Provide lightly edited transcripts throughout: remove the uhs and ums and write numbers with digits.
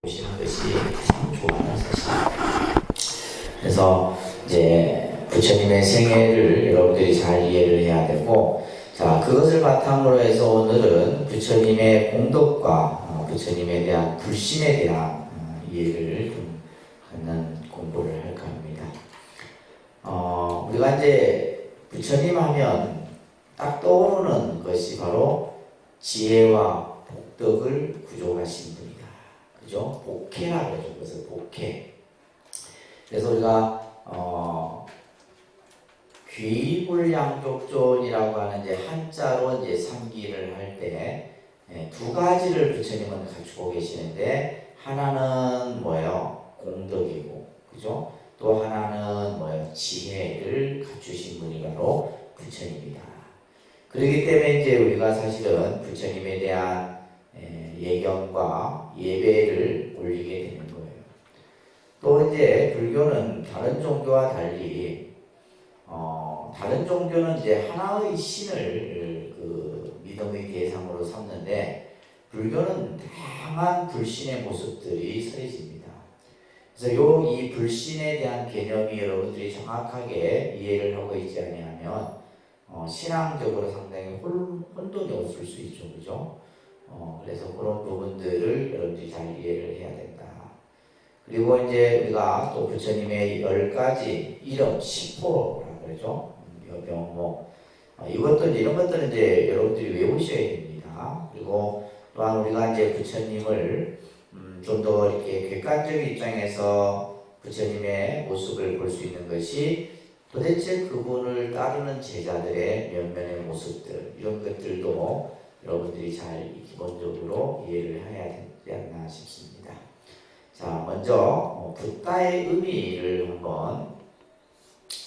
보시는 것이 참 좋아요, 사실. 그래서 이제 부처님의 생애를 여러분들이 잘 이해를 해야 되고, 자, 그것을 바탕으로 해서 오늘은 부처님의 공덕과 부처님에 대한 불신에 대한 이해를 좀 갖는 공부를 할까 합니다. 우리가 이제 부처님 하면 딱 떠오르는 것이 바로 지혜와 복덕을 구족하신 분이다. 그죠? 복회라고 하죠. 그래서 복회. 그래서 우리가 귀불양족존이라고 하는 이제 한자로 이제 삼기를 할 때 두 가지를 부처님은 갖추고 계시는데, 하나는 뭐예요? 공덕이고, 그죠? 또 하나는 뭐예요? 지혜를 갖추신 분이 바로 부처님이다. 그렇기 때문에 이제 우리가 사실은 부처님에 대한 예경과 예배를 올리게 되는 거예요. 또 이제 불교는 다른 종교와 달리 다른 종교는 이제 하나의 신을 믿음의 대상으로 삼는데, 불교는 다양한 불신의 모습들이 서리집니다. 그래서 이 불신에 대한 개념이 여러분들이 정확하게 이해를 하고 있지 않으면 신앙적으로 상당히 혼돈이 없을 수 있죠, 그죠? 그래서 그런 부분들을 여러분들이 잘 이해를 해야 된다. 그리고 이제 우리가 또 부처님의 10가지 이름, 10호라고 그러죠. 여병목. 이것들, 이런 것들은 이제 여러분들이 외우셔야 됩니다. 그리고 또한 우리가 이제 부처님을 좀 더 이렇게 객관적인 입장에서 부처님의 모습을 볼 수 있는 것이 도대체 그분을 따르는 제자들의 면면의 모습들, 이런 것들도 여러분들이 잘 기본적으로 이해를 해야 되지 않나 싶습니다. 자, 먼저 붓다의 의미를 한번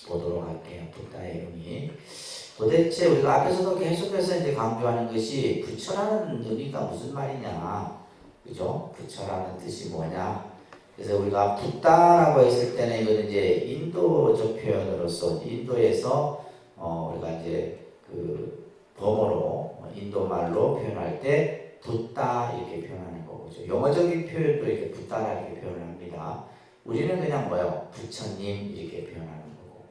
보도록 할게요. 붓다의 의미. 도대체 우리가 앞에서도 계속해서 이제 강조하는 것이 부처라는 의미가 무슨 말이냐, 그죠? 부처라는 뜻이 뭐냐. 그래서 우리가 붓다라고 했을 때는 이거는 이제 인도적 표현으로서 인도에서 우리가 이제 그 범어로 인도 말로 표현할 때 붓다 이렇게 표현하는 거죠. 영어적인 표현도 이렇게 붓다라 이렇게 표현을 합니다. 우리는 그냥 뭐요? 부처님 이렇게 표현하는 거고.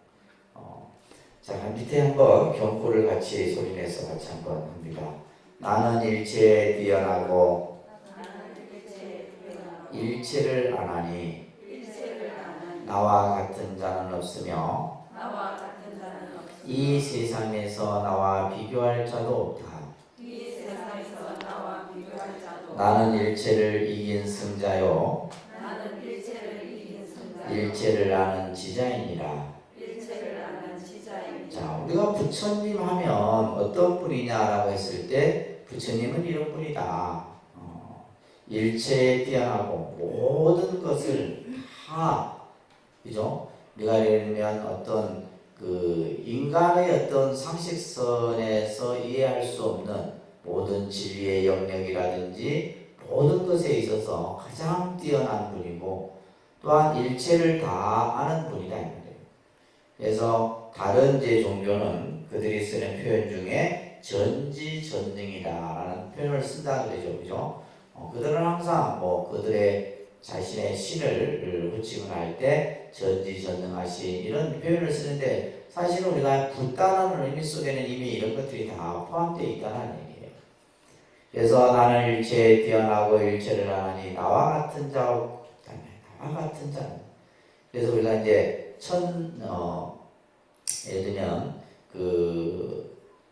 자, 밑에 한번 경고를 같이 소리내서 같이 한번 합니다. 나는 일체에 뛰어나고 일체를 안하니 나와 같은 자는 없으며 이 세상에서 나와 비교할 자도 없다. 나는 일체를 이긴 승자요 일체를 아는 지자이니라. 자, 우리가 부처님 하면 어떤 분이냐라고 했을 때 부처님은 이런 분이다. 일체에 뛰어나고 모든 것을 다, 그죠? 우리가 예를 들면 어떤 인간의 어떤 상식선에서 이해할 수 없는 모든 진리의 영역이라든지 모든 것에 있어서 가장 뛰어난 분이고, 또한 일체를 다 아는 분이다. 그래서 다른 이제 종교는 그들이 쓰는 표현 중에 전지전능이다라는 표현을 쓴다는 거죠, 그죠? 그들은 항상 그들의 자신의 신을 호칭을 할 때 전지전능하신 이런 표현을 쓰는데, 사실은 우리가 붓다라는 의미 속에는 이미 이런 것들이 다 포함되어 있다는 얘기예요. 그래서 나는 일체에 뛰어나고 일체를 아나니 나와 같은 자 없다며. 나와 같은 자. 그래서 우리가 이제 예를 들면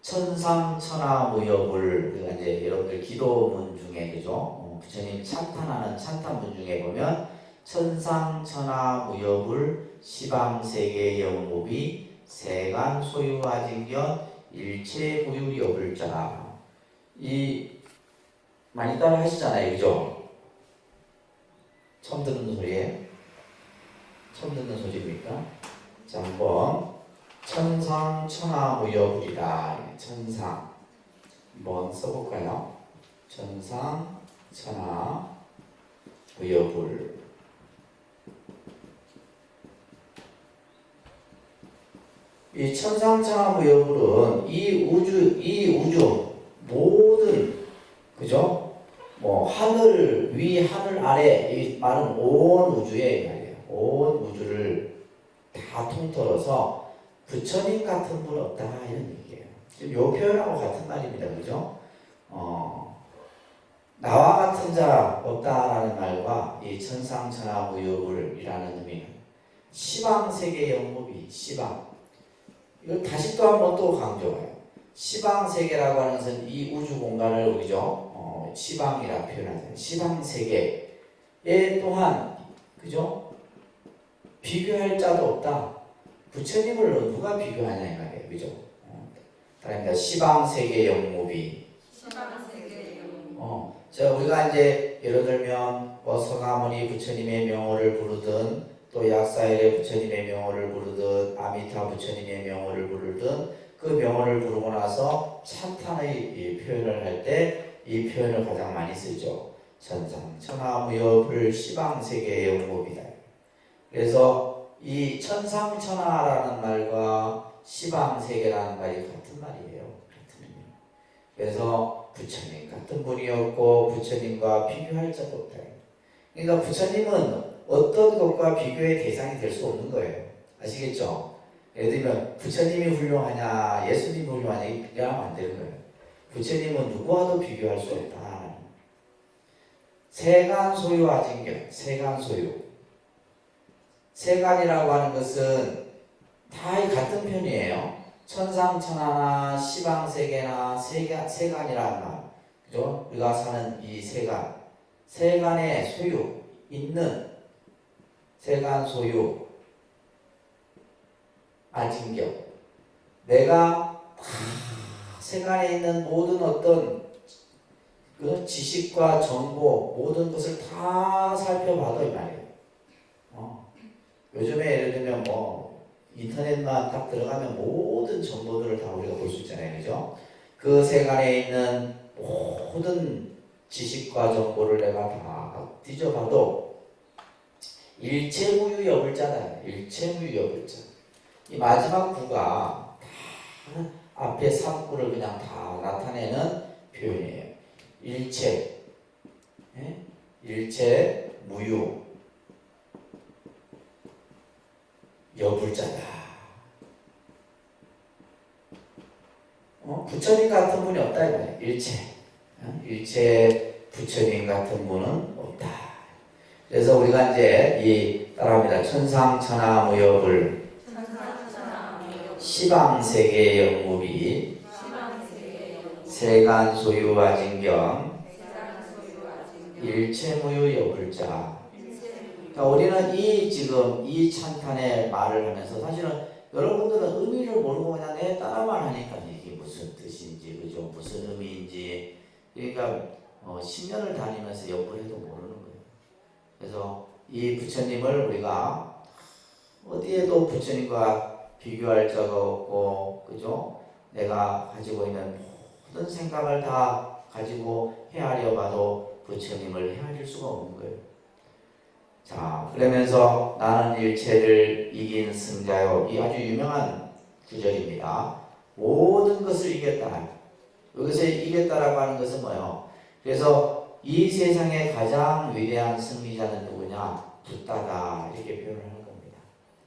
천상천하무여불, 우리가 이제 여러분들 기도문 중에, 그죠? 부처님 찬탄하는 찬탄문 중에 보면 천상천하무여불 시방세계 영무비 세간 소유화징견 일체무유여불자. 이 많이 따라 하시잖아요, 그죠? 처음 듣는 소리예요? 처음 듣는 소리입니까? 자, 한번 천상천하무여불이다. 천상 한번 써볼까요? 천상천하무여불. 이 천상천하무여불은 이 우주 모든, 그죠? 하늘 위 하늘 아래 이 말은 온 우주에 말이에요. 온 우주를 다 통틀어서 부처님 같은 분 없다 이런 얘기예요. 지금 요 표현하고 같은 말입니다. 그죠? 나와 같은 자 없다라는 말과 이 천상천하무효불이라는 의미는 시방세계 영무비 시방 이걸 다시 또 한 번 또 강조해요. 시방세계라고 하는 것은 이 우주 공간을 그죠? 시방이라 표현하잖아요. 시방세계에 또한 그죠? 비교할 자도 없다. 부처님을 누가 비교하냐 이 말이에요. 그죠? 그러니까 시방세계 영무비 자, 우리가 이제 예를 들면 서가모니 부처님의 명호를 부르든 또 약사일의 부처님의 명호를 부르든 아미타 부처님의 명호를 부르든 그 명호를 부르고 나서 찬탄의 이 표현을 할 때 이 표현을 가장 많이 쓰죠. 천상 천하무여불 시방세계 영무비다. 그래서 이 천상천하라는 말과 시방세계라는 말이 같은 말이에요. 같은 의미. 그래서 부처님 같은 분이었고 부처님과 비교할 자도 없다. 그러니까 부처님은 어떤 것과 비교의 대상이 될 수 없는 거예요. 아시겠죠? 예를 들면 부처님이 훌륭하냐 예수님이 훌륭하냐 이렇게 하면 안 되는 거예요. 부처님은 누구와도 비교할 수 없다. 세간소유 아진경 세간소유 세간이라고 하는 것은 다 같은 편이에요. 천상천하나 시방세계나 세간이라는 말 그죠? 우리가 사는 이 세간 세간의 소유 있는 세간 소유 아진경 내가 세간에 있는 모든 어떤 그 지식과 정보 모든 것을 다 살펴봐도 이 말이에요. 요즘에 예를 들면 뭐 인터넷만 딱 들어가면 모든 정보들을 다 우리가 볼 수 있잖아요. 그죠? 그 세간에 있는 모든 지식과 정보를 내가 다 뒤져봐도 일체무유여불자다. 일체무유여불자. 이 마지막 구가 다 앞에 3구를 그냥 다 나타내는 표현이에요. 일체, 일체 무유 여불자다. 부처님 같은 분이 없다 이 말이에요. 일체 부처님 같은 분은 없다. 그래서 우리가 이제 이 따라합니다. 천상천하무여불 시방세계 영무비 세간소유아진경 일체무유 여불자. 그러니까 우리는 지금 이 찬탄의 말을 하면서 사실은 여러분들은 의미를 모르고 그냥 내 따라만 하니까 이게 무슨 뜻인지 그죠? 무슨 의미인지 그러니까 10년을 다니면서 연구해도 모르는 거예요. 그래서 이 부처님을 우리가 어디에도 부처님과 비교할 자가 없고 그죠? 내가 가지고 있는 모든 생각을 다 가지고 헤아려 봐도 부처님을 헤아릴 수가 없는 거예요. 자, 그러면서 나는 일체를 이긴 승자요. 이 아주 유명한 구절입니다. 모든 것을 이겼다. 여기서 이겼다라고 하는 것은 뭐예요? 그래서 이 세상의 가장 위대한 승리자는 누구냐? 붓다다 이렇게 표현을 하는 겁니다.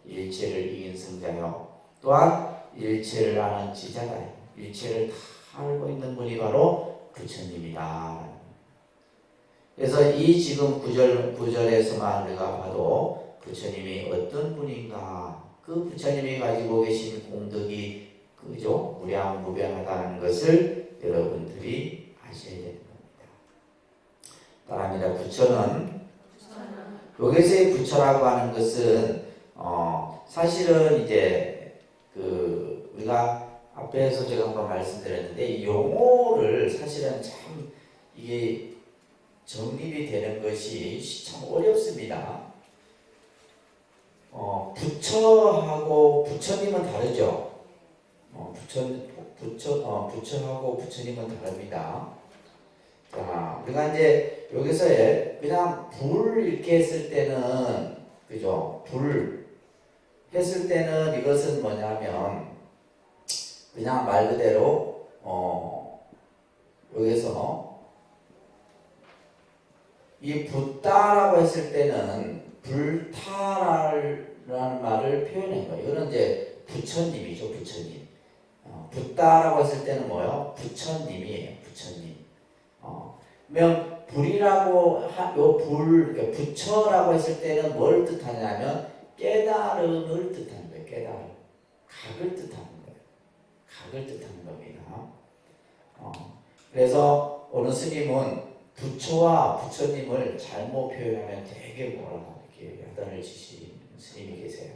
일체를 이긴 승자요. 또한 일체를 아는 지자다. 일체를 다 알고 있는 분이 바로 부처님이다. 그래서 이 지금 구절에서만 우리가 봐도 부처님이 어떤 분인가, 그 부처님이 가지고 계신 공덕이 그죠? 무량무변하다는 것을 여러분들이 아셔야 되는 겁니다. 따라합니다. 부처는 여기서의 부처라고 하는 것은 사실은 이제 우리가 앞에서 제가 한번 말씀드렸는데 이 용어를 사실은 참 이게 정립이 되는 것이 참 어렵습니다. 부처하고 부처님은 다르죠. 부처하고 부처님은 다릅니다. 자, 우리가 이제 여기서 그냥 불 이렇게 했을 때는 그죠? 불 했을 때는 이것은 뭐냐면 그냥 말 그대로 여기서 이 붓다라고 했을 때는 불타라는 말을 표현한 거예요. 이거는 이제 부처님이죠, 부처님. 붓다라고 했을 때는 뭐요? 부처님이에요, 부처님. 그러면 불이라고 요 그러니까 부처라고 했을 때는 뭘 뜻하냐면 깨달음을 뜻하는 거예요. 깨달음, 각을 뜻하는 거예요. 각을 뜻하는 겁니다. 그래서 어느 스님은 부처와 부처님을 잘못 표현하면 되게 뭐라고 이렇게 야단을 치시는 스님이 계세요.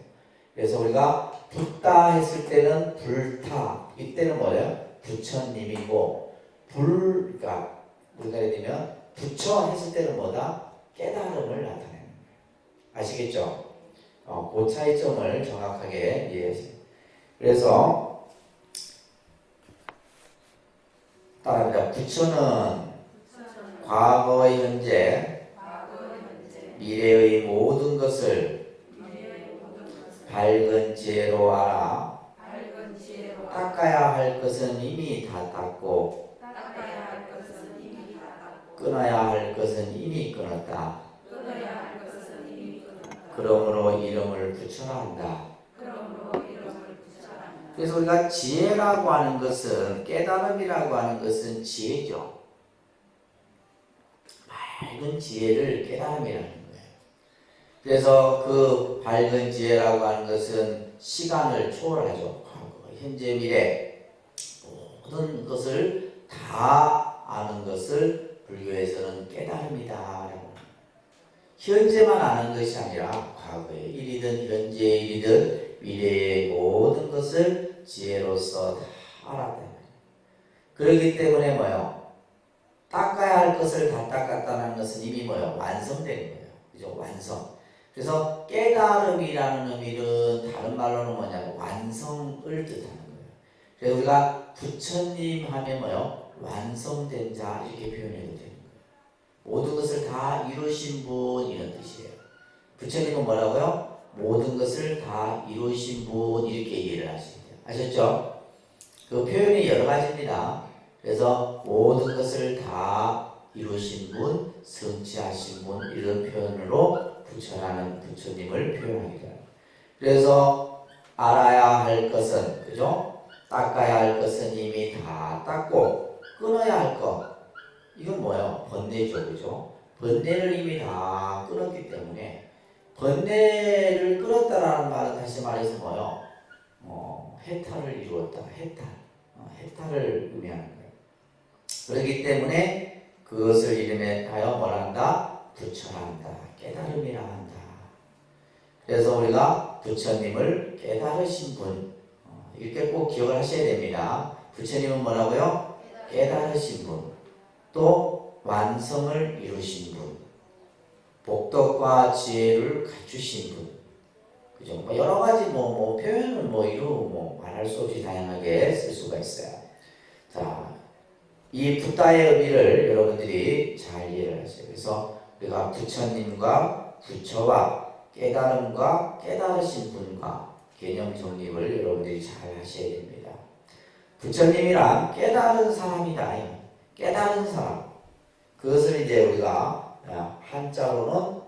그래서 우리가 붓다 했을 때는 불타, 이때는 뭐예요? 부처님이고, 그러니까 우리가 예를 들면 부처 했을 때는 뭐다? 깨달음을 나타내는 거예요. 아시겠죠? 그 차이점을 정확하게 이해하세요. 그래서 따라합니다. 부처는 과거, 현재, 미래의 모든 것을 밝은 지혜로 알아. 닦아야 할 것은 이미 다 닦고, 끊어야 할 것은 이미 끊었다. 그러므로 이름을 부처라 한다. 그래서 우리가 지혜라고 하는 것은, 깨달음이라고 하는 것은 지혜죠. 밝은 지혜를 깨달음이라는 거예요. 그래서 그 밝은 지혜라고 하는 것은 시간을 초월하죠. 과거, 현재, 미래 모든 것을 다 아는 것을 불교에서는 깨달음이다. 현재만 아는 것이 아니라 과거의 일이든 현재의 일이든 미래의 모든 것을 지혜로서 다 알았다. 그렇기 때문에 뭐요? 닦아야 할 것을 다 닦았다는 것은 이미 뭐요? 완성된 거예요. 그죠? 완성. 그래서 깨달음이라는 의미는 다른 말로는 뭐냐면 완성을 뜻하는 거예요. 그래서 우리가 부처님 하면 뭐요? 완성된 자 이렇게 표현해도 되는 거예요. 모든 것을 다 이루신 분 이런 뜻이에요. 부처님은 뭐라고요? 모든 것을 다 이루신 분 이렇게 이해를 하시면 돼요. 아셨죠? 그 표현이 여러 가지입니다. 그래서 모든 것을 다 이루신 분, 성취하신 분 이런 표현으로 부처라는 부처님을 표현하게 돼요. 그래서 알아야 할 것은 그죠? 닦아야 할 것은 이미 다 닦고 끊어야 할 것 이건 뭐예요? 번뇌죠, 그죠? 번뇌를 이미 다 끊었기 때문에 번뇌를 끊었다라는 말은 다시 말해서 뭐예요? 해탈을 이루었다, 해탈을 의미하는 거예요. 그렇기 때문에 그것을 이름하여 뭐라 한다? 부처라 한다. 깨달음이라 한다. 그래서 우리가 부처님을 깨달으신 분 이렇게 꼭 기억을 하셔야 됩니다. 부처님은 뭐라고요? 깨달으신 분, 또 완성을 이루신 분, 복덕과 지혜를 갖추신 분, 그죠? 뭐 여러 가지 표현을 이루 말할 수 없이 다양하게 쓸 수가 있어요. 자, 이 붓다의 의미를 여러분들이 잘 이해를 하세요. 그래서 우리가 부처님과 부처와 깨달음과 깨달으신 분과 개념 정립을 여러분들이 잘 하셔야 됩니다. 부처님이란 깨달은 사람이다. 깨달은 사람. 그것을 이제 우리가 한자로는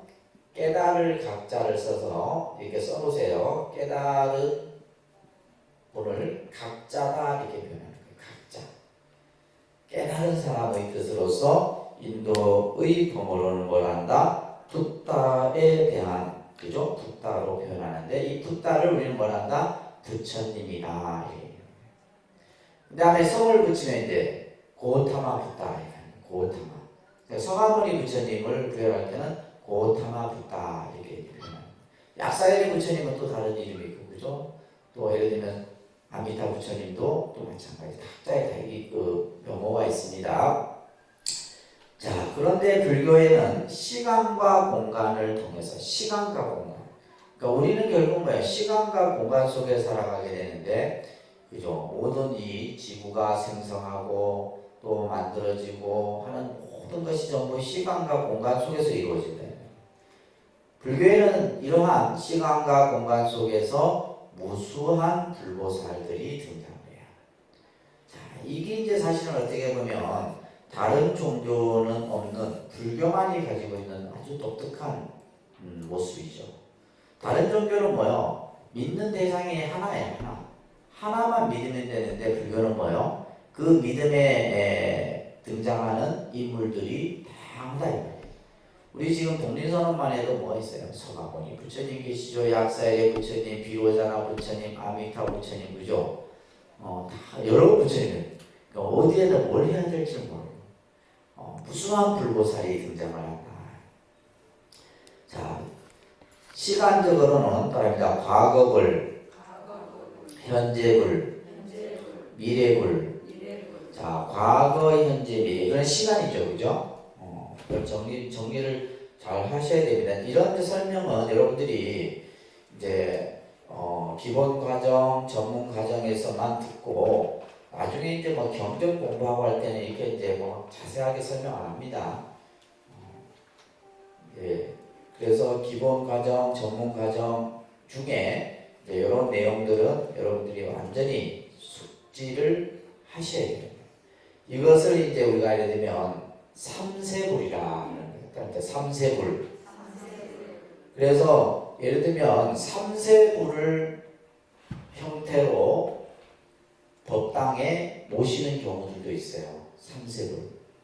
깨달을 각자를 써서 이렇게 써보세요. 깨달은 분을 각자다 이렇게 표현하는 거예요. 각자. 깨달은 사람의 뜻으로서 인도의 범어로는 뭘 한다? 붓다에 대한 그죠? 붓다로 표현하는데 이 붓다를 우리는 뭘 한다? 부처님이다. 그 다음에 성을 붙이면 이제 고타마 붓다. 고타마. 서가모니 부처님을 표현할 때는 고타마 붓다 이렇게 표현합니다. 약사열이 부처님은 또 다른 이름이 있고 그죠? 또 예를 들면 아미타 부처님도 또 마찬가지 각자의 명호가 있습니다. 자, 그런데 불교에는 시간과 공간을 통해서 시간과 공간. 그러니까 우리는 결국 뭐야? 시간과 공간 속에 살아가게 되는데, 그죠? 모든 이 지구가 생성하고 또 만들어지고 하는 모든 것이 전부 시간과 공간 속에서 이루어진다. 불교에는 이러한 시간과 공간 속에서 무수한 불보살들이 등장해요. 자, 이게 이제 사실은 어떻게 보면 다른 종교는 없는 불교만이 가지고 있는 아주 독특한 모습이죠. 다른 종교는 뭐요? 믿는 대상이 하나예요. 하나만 믿으면 되는데 불교는 뭐요? 그 믿음에 등장하는 인물들이 다양하다. 우리 지금 독립선언만 해도 뭐가 있어요? 서가모니 부처님 계시죠? 약사의 부처님, 비로자나 부처님, 아미타 부처님, 그죠? 다 여러 부처님. 그러니까 어디에다 뭘 해야 될지 모르고 무수한 불보살이 등장을 한다. 자, 시간적으로는 따라합니다. 과거불, 현재불, 미래불. 자, 과거, 현재, 미래. 이건 시간이죠, 그죠? 정리를 잘 하셔야 됩니다. 이런 설명은 여러분들이 이제 기본 과정, 전문 과정에서만 듣고 나중에 이제 뭐 경전 공부하고 할 때는 이렇게 이제 뭐 자세하게 설명 안 합니다. 예. 그래서 기본 과정, 전문 과정 중에 이제 이런 내용들은 여러분들이 완전히 숙지를 하셔야 돼요. 이것을 이제 우리가 알게 되면 삼세불이라. 그러니까 삼세불. 그래서 예를 들면 삼세불을 형태로 법당에 모시는 경우들도 있어요.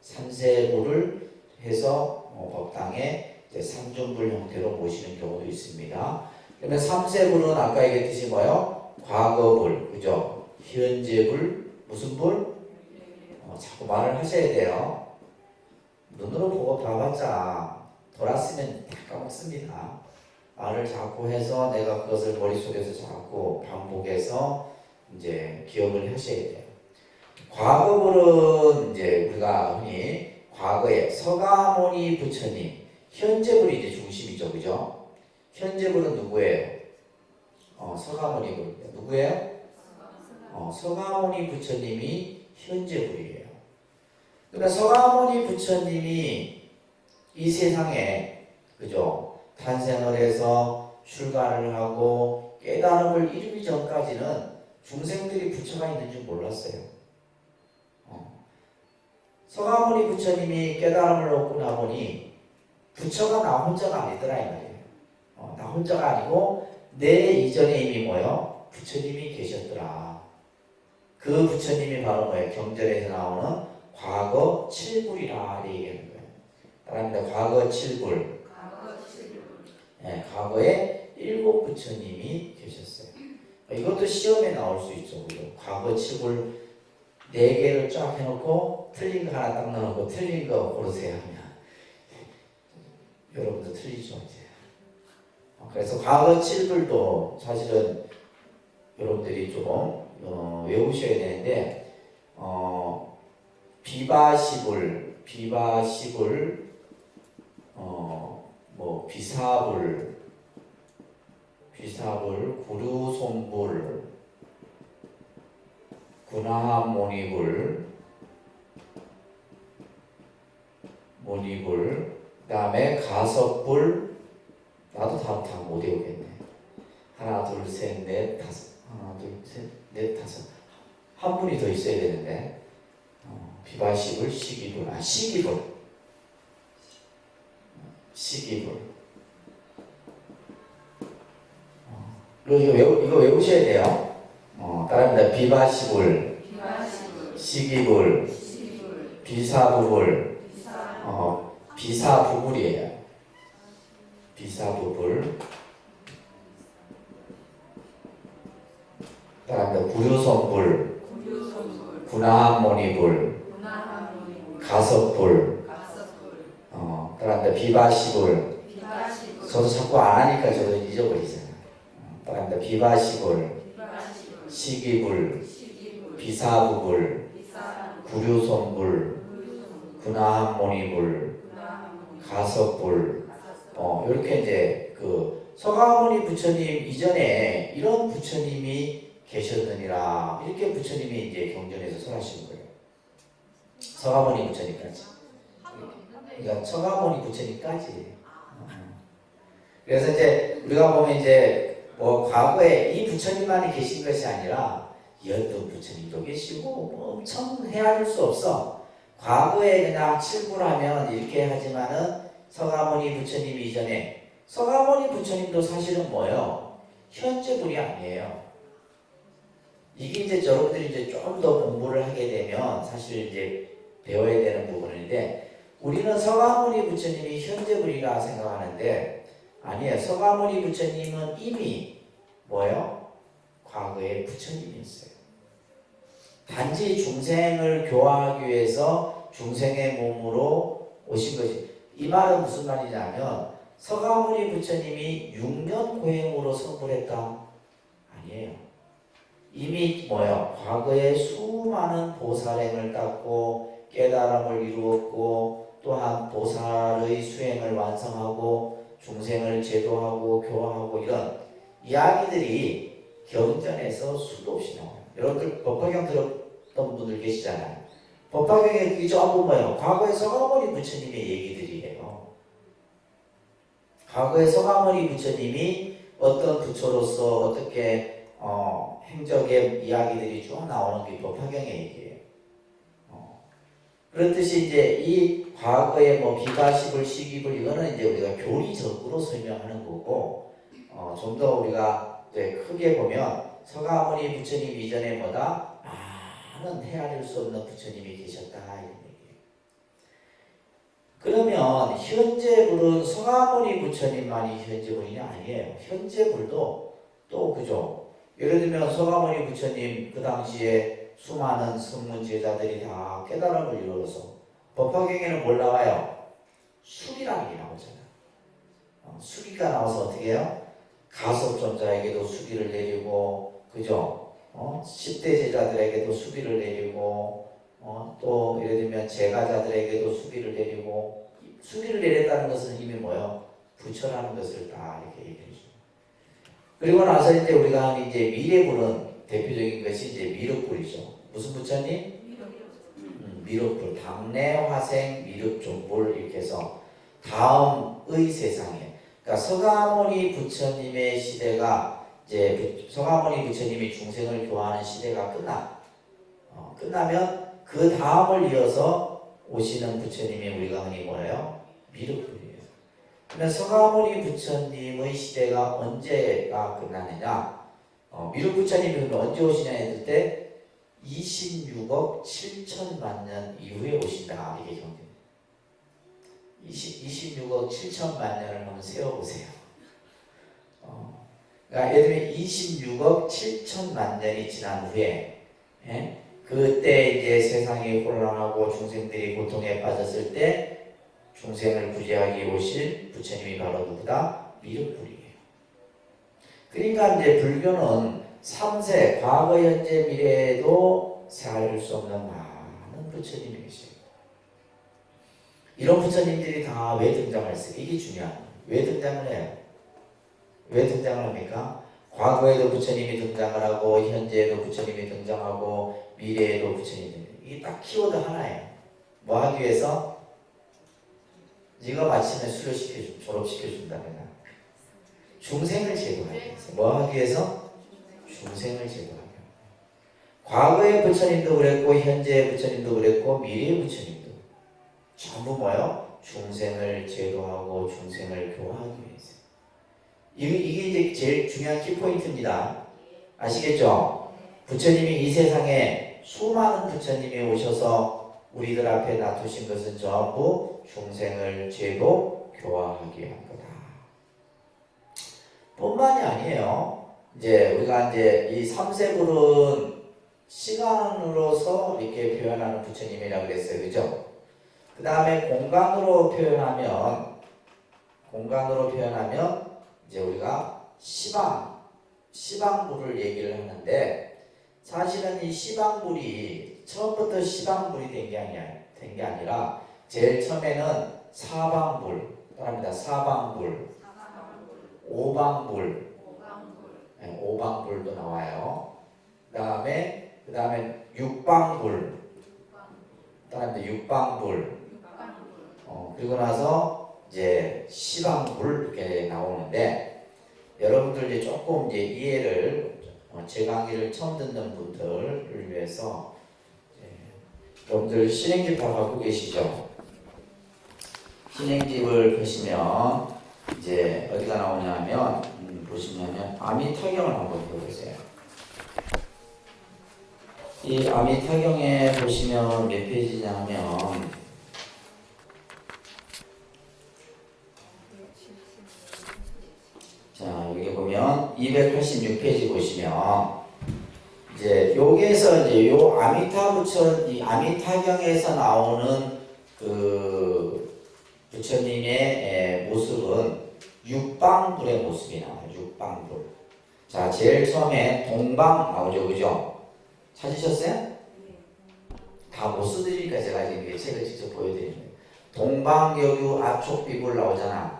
삼세불을 해서 법당에 이제 삼존불 형태로 모시는 경우도 있습니다. 그러면 삼세불은 아까 얘기했듯이 뭐요? 과거불, 그죠? 현재불, 무슨 불? 자꾸 말을 하셔야 돼요. 눈으로 보고 봐봤자 돌았으면 다 까먹습니다. 말을 자꾸 해서 내가 그것을 머릿속에서 자꾸 반복해서 이제 기억을 하셔야 돼요. 과거불은 이제 우리가 흔히 과거에 서가모니 부처님, 현재불이 이제 중심이죠, 그죠? 현재불은 누구예요? 서가모니 불. 누구예요? 서가모니 부처님이 현재불이에요. 그러니까 서가모니 부처님이 이 세상에, 그죠? 탄생을 해서 출가를 하고 깨달음을 이루기 전까지는 중생들이 부처가 있는 줄 몰랐어요. 서가모니 부처님이 깨달음을 얻고 나보니 부처가 나 혼자가 아니더라 이 말이에요. 나 혼자가 아니고 내 이전에 이미 뭐요? 부처님이 계셨더라. 그 부처님이 바로 뭐예요? 경전에서 나오는 과거 칠불이라 얘기하는 거예요. 따라합니다. 과거 칠불. 네, 과거에 7 부처님이 계셨어요. 이것도 시험에 나올 수 있죠. 그죠? 과거 칠불 4개를 쫙 해놓고 틀린 거 하나 딱 넣어놓고 틀린 거 고르세요 하면 여러분도 틀리죠 이제. 그래서 과거 칠불도 사실은 여러분들이 조금 외우셔야 되는데 비바시불, 뭐 비사불, 구류손불, 군화모니불, 그 다음에 가섭불. 나도 다 못 외우겠네. 하나, 둘, 셋, 넷, 다섯. 하나, 둘, 셋, 넷, 다섯. 한 분이 더 있어야 되는데. 비바시불, 시기불. 이거 외우셔야 돼요. 따라합니다. 비바시불, 시기불, 비사부불, 비사부불이에요. 비사부불. 따라합니다. 구류손불, 군화모니불, 가섭불. 따라합니다. 비바시불. 저도 자꾸 안 하니까 저도 잊어버리잖아요. 따라합니다. 비바시불, 시기불, 비사부불, 구류손불, 군화모니불, 가섭불. 이렇게 이제 그 서가모니 부처님 이전에 이런 부처님이 계셨느니라. 이렇게 부처님이 이제 경전에서 설하시는 거예요. 서가모니 부처님까지. 그러니까 서가모니 부처님까지. 그래서 이제 우리가 보면 이제 뭐 과거에 이 부처님만이 계신 것이 아니라 어떤 부처님도 계시고 뭐 엄청 헤아릴 수 없어. 과거에 그냥 칠구라면 이렇게 하지만은 서가모니 부처님 이전에 서가모니 부처님도 사실은 뭐예요? 현재 분이 아니에요. 이게 이제 여러분들이 이제 좀 더 공부를 하게 되면 사실 이제 배워야 되는 부분인데 우리는 서가모니 부처님이 현재 분이라 생각하는데 아니에요. 서가모니 부처님은 이미 뭐예요? 과거에 부처님이었어요. 단지 중생을 교화하기 위해서 중생의 몸으로 오신 거지. 이 말은 무슨 말이냐면 서가모니 부처님이 6년 고행으로 성불했다? 아니에요. 이미 뭐예요? 과거에 수많은 보살행을 닦고 깨달음을 이루었고 또한 보살의 수행을 완성하고 중생을 제도하고 교화하고 이런 이야기들이 경전에서 수도 없이 나와요. 여러분들 법화경 들었던 분들 계시잖아요. 법화경에 그게 전부 뭐예요? 과거에 서가모니 부처님의 얘기들이에요. 과거에 서가모니 부처님이 어떤 부처로서 어떻게 행적의 이야기들이 쭉 나오는 게 법화경의 얘기예요. 그렇듯이 이제 이 과거의 뭐 비가십을 시깁을 이거는 이제 우리가 교리적으로 설명하는 거고 좀 더 우리가 이제 크게 보면 서가모니 부처님 이전에 뭐다 많은 헤아릴 수 없는 부처님이 계셨다 이런 얘기예요. 그러면 현재불은 서가모니 부처님만이 현재불이냐? 아니에요. 현재불도 또 그죠. 예를 들면 서가모니 부처님 그 당시에 수많은 성문 제자들이 다 깨달음을 이루어서 법화경에는 뭘 나와요? 수리라는 게 나오잖아요. 수리가 나와서 어떻게 해요? 가섭존자에게도 수리를 내리고 그죠? 10대 제자들에게도 수리를 내리고 또 예를 들면 제가자들에게도 수리를 내리고 수리를 내렸다는 것은 이미 뭐예요? 부처라는 것을 다 이렇게 얘기해 줍니다. 그리고 나서 이제 우리가 이제 미래불은 대표적인 것이 이제 미륵불이죠. 무슨 부처님? 미륵불. 당내 화생 미륵존불 이렇게 해서 다음의 세상에. 그러니까 서가모니 부처님의 시대가 이제 서가모니 부처님이 중생을 교화하는 시대가 끝나면 그 다음을 이어서 오시는 부처님이 우리가 흔히 뭐래요? 미륵불이에요. 그러면 서가모니 부처님의 시대가 언제가 끝나느냐? 미륵 부처님이 언제 오시냐 했을 때 26억 7천만 년 이후에 오신다 이게 경계입니다. 26억 7천만 년을 한번 세워보세요. 그러니까 예를 들면 26억 7천만 년이 지난 후에 그때 이제 세상이 혼란하고 중생들이 고통에 빠졌을 때 중생을 구제하기 오실 부처님이 바로 누구다? 미륵불이에요. 그러니까 이제 불교는 3세 과거 현재 미래에도 세할 수 없는 많은 부처님이 계세요. 이런 부처님들이 다 왜 등장할까? 이게 중요해요. 왜 등장을 해요? 왜 등장을 합니까? 과거에도 부처님이 등장을 하고 현재에도 부처님이 등장하고 미래에도 부처님이 등장해요. 이게 딱 키워드 하나예요. 뭐 하기 위해서? 네가 마치면 수료시켜준다. 졸업시켜준다. 중생을 제도하기 위해서. 뭐 하기 위해서? 중생을 제도하기 위해서. 과거의 부처님도 그랬고 현재의 부처님도 그랬고 미래의 부처님도 전부 뭐예요? 중생을 제도하고 중생을 교화하기 위해서. 이게 이제 제일 중요한 키포인트입니다. 아시겠죠? 부처님이 이 세상에 수많은 부처님이 오셔서 우리들 앞에 놔두신 것은 전부 중생을 제도 교화하기 위한 거다. 뿐만이 아니에요. 이제 우리가 이제 이 삼세불은 시간으로서 이렇게 표현하는 부처님이라고 그랬어요. 그죠? 그 다음에 공간으로 표현하면 이제 우리가 시방불을 얘기를 하는데 사실은 이 시방불이 처음부터 시방불이 된 게 아니라 제일 처음에는 사방불, 따라합니다. 사방불, 오방불, 오방불도 나와요. 그 다음에 육방불, 따라합니다. 육방불. 그리고 나서 이제 시방불 이렇게 나오는데 여러분들 이제 조금 이제 이해를 제 강의를 처음 듣는 분들을 위해서 여러분들 신행집 다 갖고 계시죠? 신행집을 보시면 이제 어디가 나오냐면 보시면 아미타경을 한번 해보세요. 이 아미타경에 보시면 몇 페이지냐면 자 여기 보면 286페이지 보시면 이제 여기에서 이제 요 아미타 부처 이 아미타경에서 나오는 그 부처님의 모습은 육방불의 모습이 나와요. 육방불. 자 제일 처음에 동방 나오죠, 그죠? 찾으셨어요? 다 못 쓰드리니까 제가 지금 이 책을 직접 보여드리는 거예요. 동방여규 아촉비불 나오잖아.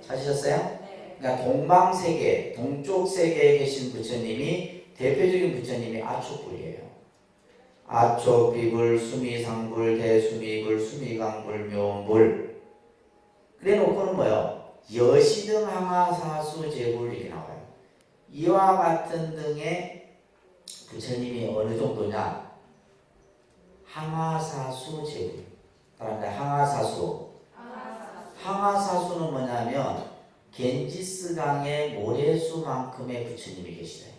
찾으셨어요? 그러니까 동방세계, 동쪽 세계에 계신 부처님이 대표적인 부처님이 아촉불이에요. 아촉비불, 수미상불, 대수미불, 수미강불, 묘불. 그래 놓고는 뭐요? 여시등 항하사수 제불 이렇게 나와요. 이와 같은 등의 부처님이 어느 정도냐? 항하사수 제불. 그런데 항하사수. 항하사수는 뭐냐면 겐지스강의 모래수만큼의 부처님이 계시다.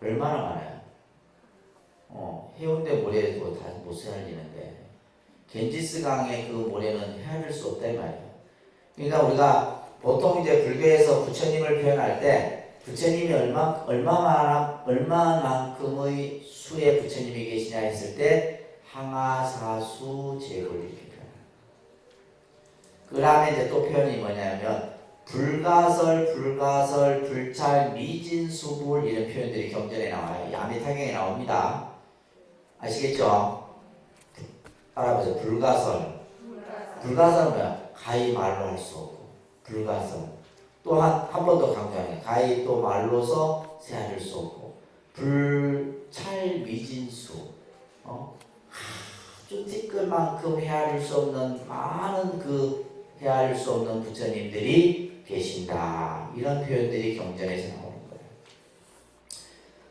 얼마나 많아요? 해운대 모래도 다 못 살리는데 겐지스강의 그 모래는 헤아릴 수 없다 이 말이에요. 그러니까 우리가 보통 이제 불교에서 부처님을 표현할 때 부처님이 얼마만큼의 수의 부처님이 계시냐 했을 때 항하사수 제불 이렇게 표현해요. 그 다음에 이제 또 표현이 뭐냐면 불가설, 불찰, 미진수불 이런 표현들이 경전에 나와요. 이 아미타경에 나옵니다. 아시겠죠? 알아보세요. 불가설. 불가설은 뭐야? 가히 말로 할 수 없고. 불가설. 또 한 번 더 강조하네. 가히 또 말로서 세할 수 없고. 불찰, 미진수. 아주 찌끌만큼 헤아릴 수 없는 많은 헤아릴 수 없는 부처님들이 계신다. 이런 표현들이 경전에서 나오는 거예요.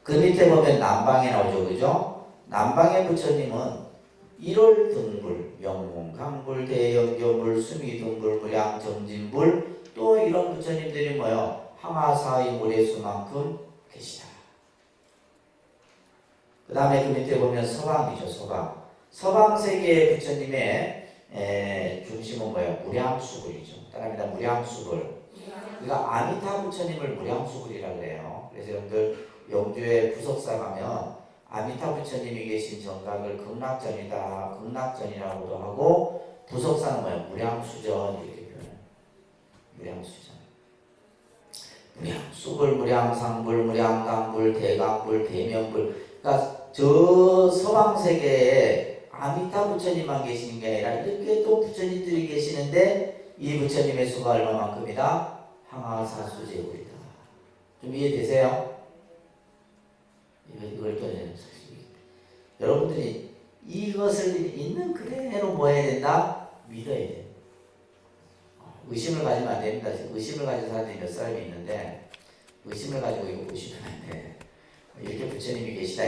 그 밑에 보면 남방에 나오죠, 그죠? 남방의 부처님은 1월 등불, 영문강불, 대연교불, 수미등불, 무량정진불 또 이런 부처님들이 뭐요? 항하사의 모래수만큼 계시다. 그 다음에 그 밑에 보면 서방이죠, 서방. 서방 세계의 부처님의 중심은 뭐예요? 무량수불이죠. 따라합니다. 무량수불. 그러니까 아미타 부처님을 무량수불이라고 그래요. 그래서 여러분들 영주에 부석사 가면 아미타 부처님이 계신 정각을 극락전이다, 극락전이라고도 하고 부석사는 뭐예요? 무량수전 이렇게 표현해요. 무량수전. 무량수불, 무량상불, 무량강불, 대강불, 대명불. 그러니까 저 서방 세계에 아미타 부처님만 계시는 게 아니라 이렇게 또 부처님들이 계시는데 이 부처님의 수가 얼마만큼이다? 항하사수제불이다. 좀 이해되세요? 이걸 또 여러분들이 이것을 있는 그대로 뭐 해야 된다? 믿어야 돼. 의심을 가지면 안 됩니다. 의심을 가진 사람들이 몇 사람이 있는데 의심을 가지고 이거 보시면 안 돼. 이렇게 부처님이 계시다.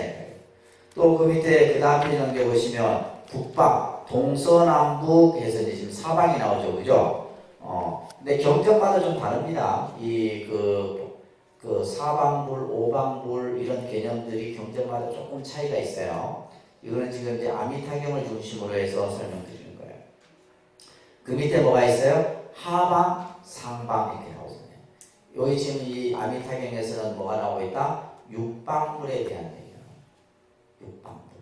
또 그 밑에 그 다음 페이지 보시면 북방, 동서남북 해서 이제 지금 사방이 나오죠, 그죠? 근데 경전마다 좀 다릅니다. 그 사방불, 오방불 이런 개념들이 경전마다 조금 차이가 있어요. 이거는 지금 이제 아미타경을 중심으로 해서 설명드리는 거예요. 그 밑에 뭐가 있어요? 하방, 상방 이렇게 나오잖아요. 여기 지금 이 아미타경에서는 뭐가 나오고 있다? 육방불에 대한 얘기예요. 육방불.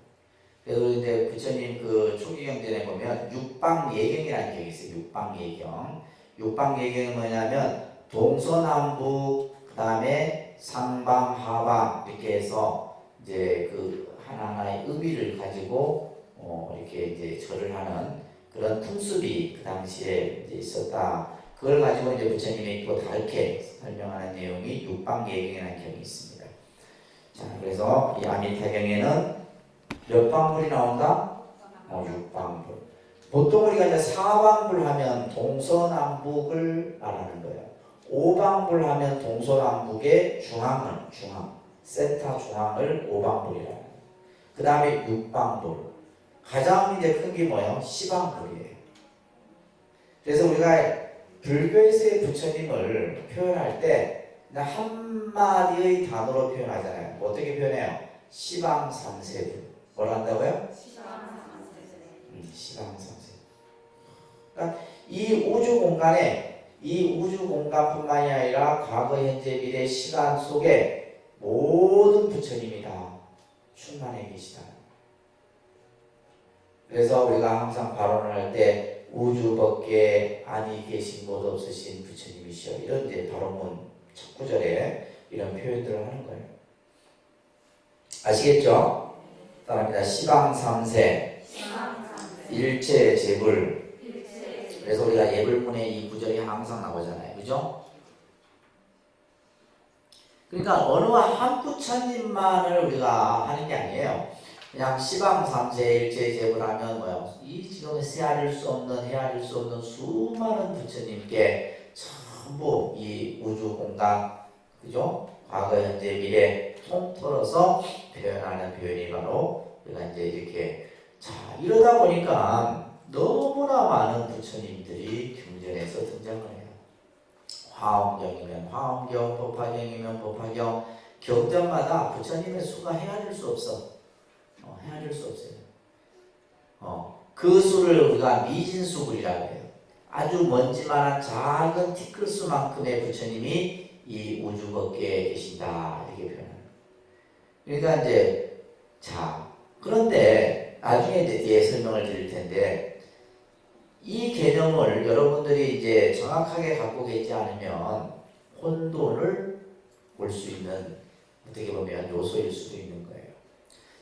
그래서 이제 부처님 그 초기경전에 보면 육방예경이라는 경이 있어요. 육방예경. 육방예경은 뭐냐면 동서남북 그 다음에 상방, 하방 이렇게 해서 이제 그 하나하나의 의미를 가지고 이렇게 이제 절을 하는 그런 풍습이 그 당시에 이제 있었다. 그걸 가지고 이제 부처님이 또 다르게 설명하는 내용이 육방예경이라는 경이 있습니다. 자, 그래서 이 아미타경에는 몇 방불이 나온다? 6방불. 보통 우리가 이제 4방불 하면 동서남북을 말하는 거예요. 5방불 하면 동서남북의 중앙, 센터 중앙을 5방불이라고 해요. 그 다음에 6방불. 가장 이제 큰 게 뭐예요? 시방불이에요. 그래서 우리가 불교에서의 부처님을 표현할 때 한마디의 단어로 표현하잖아요. 뭐 어떻게 표현해요? 시방삼세불. 뭘 한다고요? 시방삼세. 그러니까 이 우주 공간에 이 우주 공간뿐만이 아니라 과거, 현재, 미래, 시간 속에 모든 부처님이 다 충만해 계시다. 그래서 우리가 항상 발언을 할 때 우주 밖에 아니 계신 곳 없으신 부처님이시여 이런 이제 발언문 첫 구절에 이런 표현들을 하는 거예요. 아시겠죠? 따라합니다. 시방삼세 일체 재불. 그래서 우리가 예불문에 이 구절이 항상 나오잖아요. 그죠? 그러니까 어느 한 부처님만을 우리가 하는 게 아니에요. 그냥 시방삼세 일체재불하면 뭐야? 이 지금 헤아릴 수 없는 수많은 부처님께 전부 이 우주 공간, 그죠? 과거, 현재, 미래 통틀어서 표현하는 표현이 바로 우리가 이제 이렇게 이러다 보니까 너무나 많은 부처님들이 경전에서 등장을 해요. 화엄경이면 화엄경, 법화경이면 법화경, 경전마다 부처님의 수가 헤아릴 수 없어. 헤아릴 수 없어요. 그 수를 우리가 미진수불이라고 해요. 아주 먼지만한 작은 티끌수만큼의 부처님이 이 우주 밖에 계신다 이렇게 표현합니다. 그러니까 이제 그런데 나중에 이제 뒤에 설명을 드릴 텐데 이 개념을 여러분들이 이제 정확하게 갖고 계지 않으면 혼돈을 올 수 있는 어떻게 보면 요소일 수도 있는 거예요.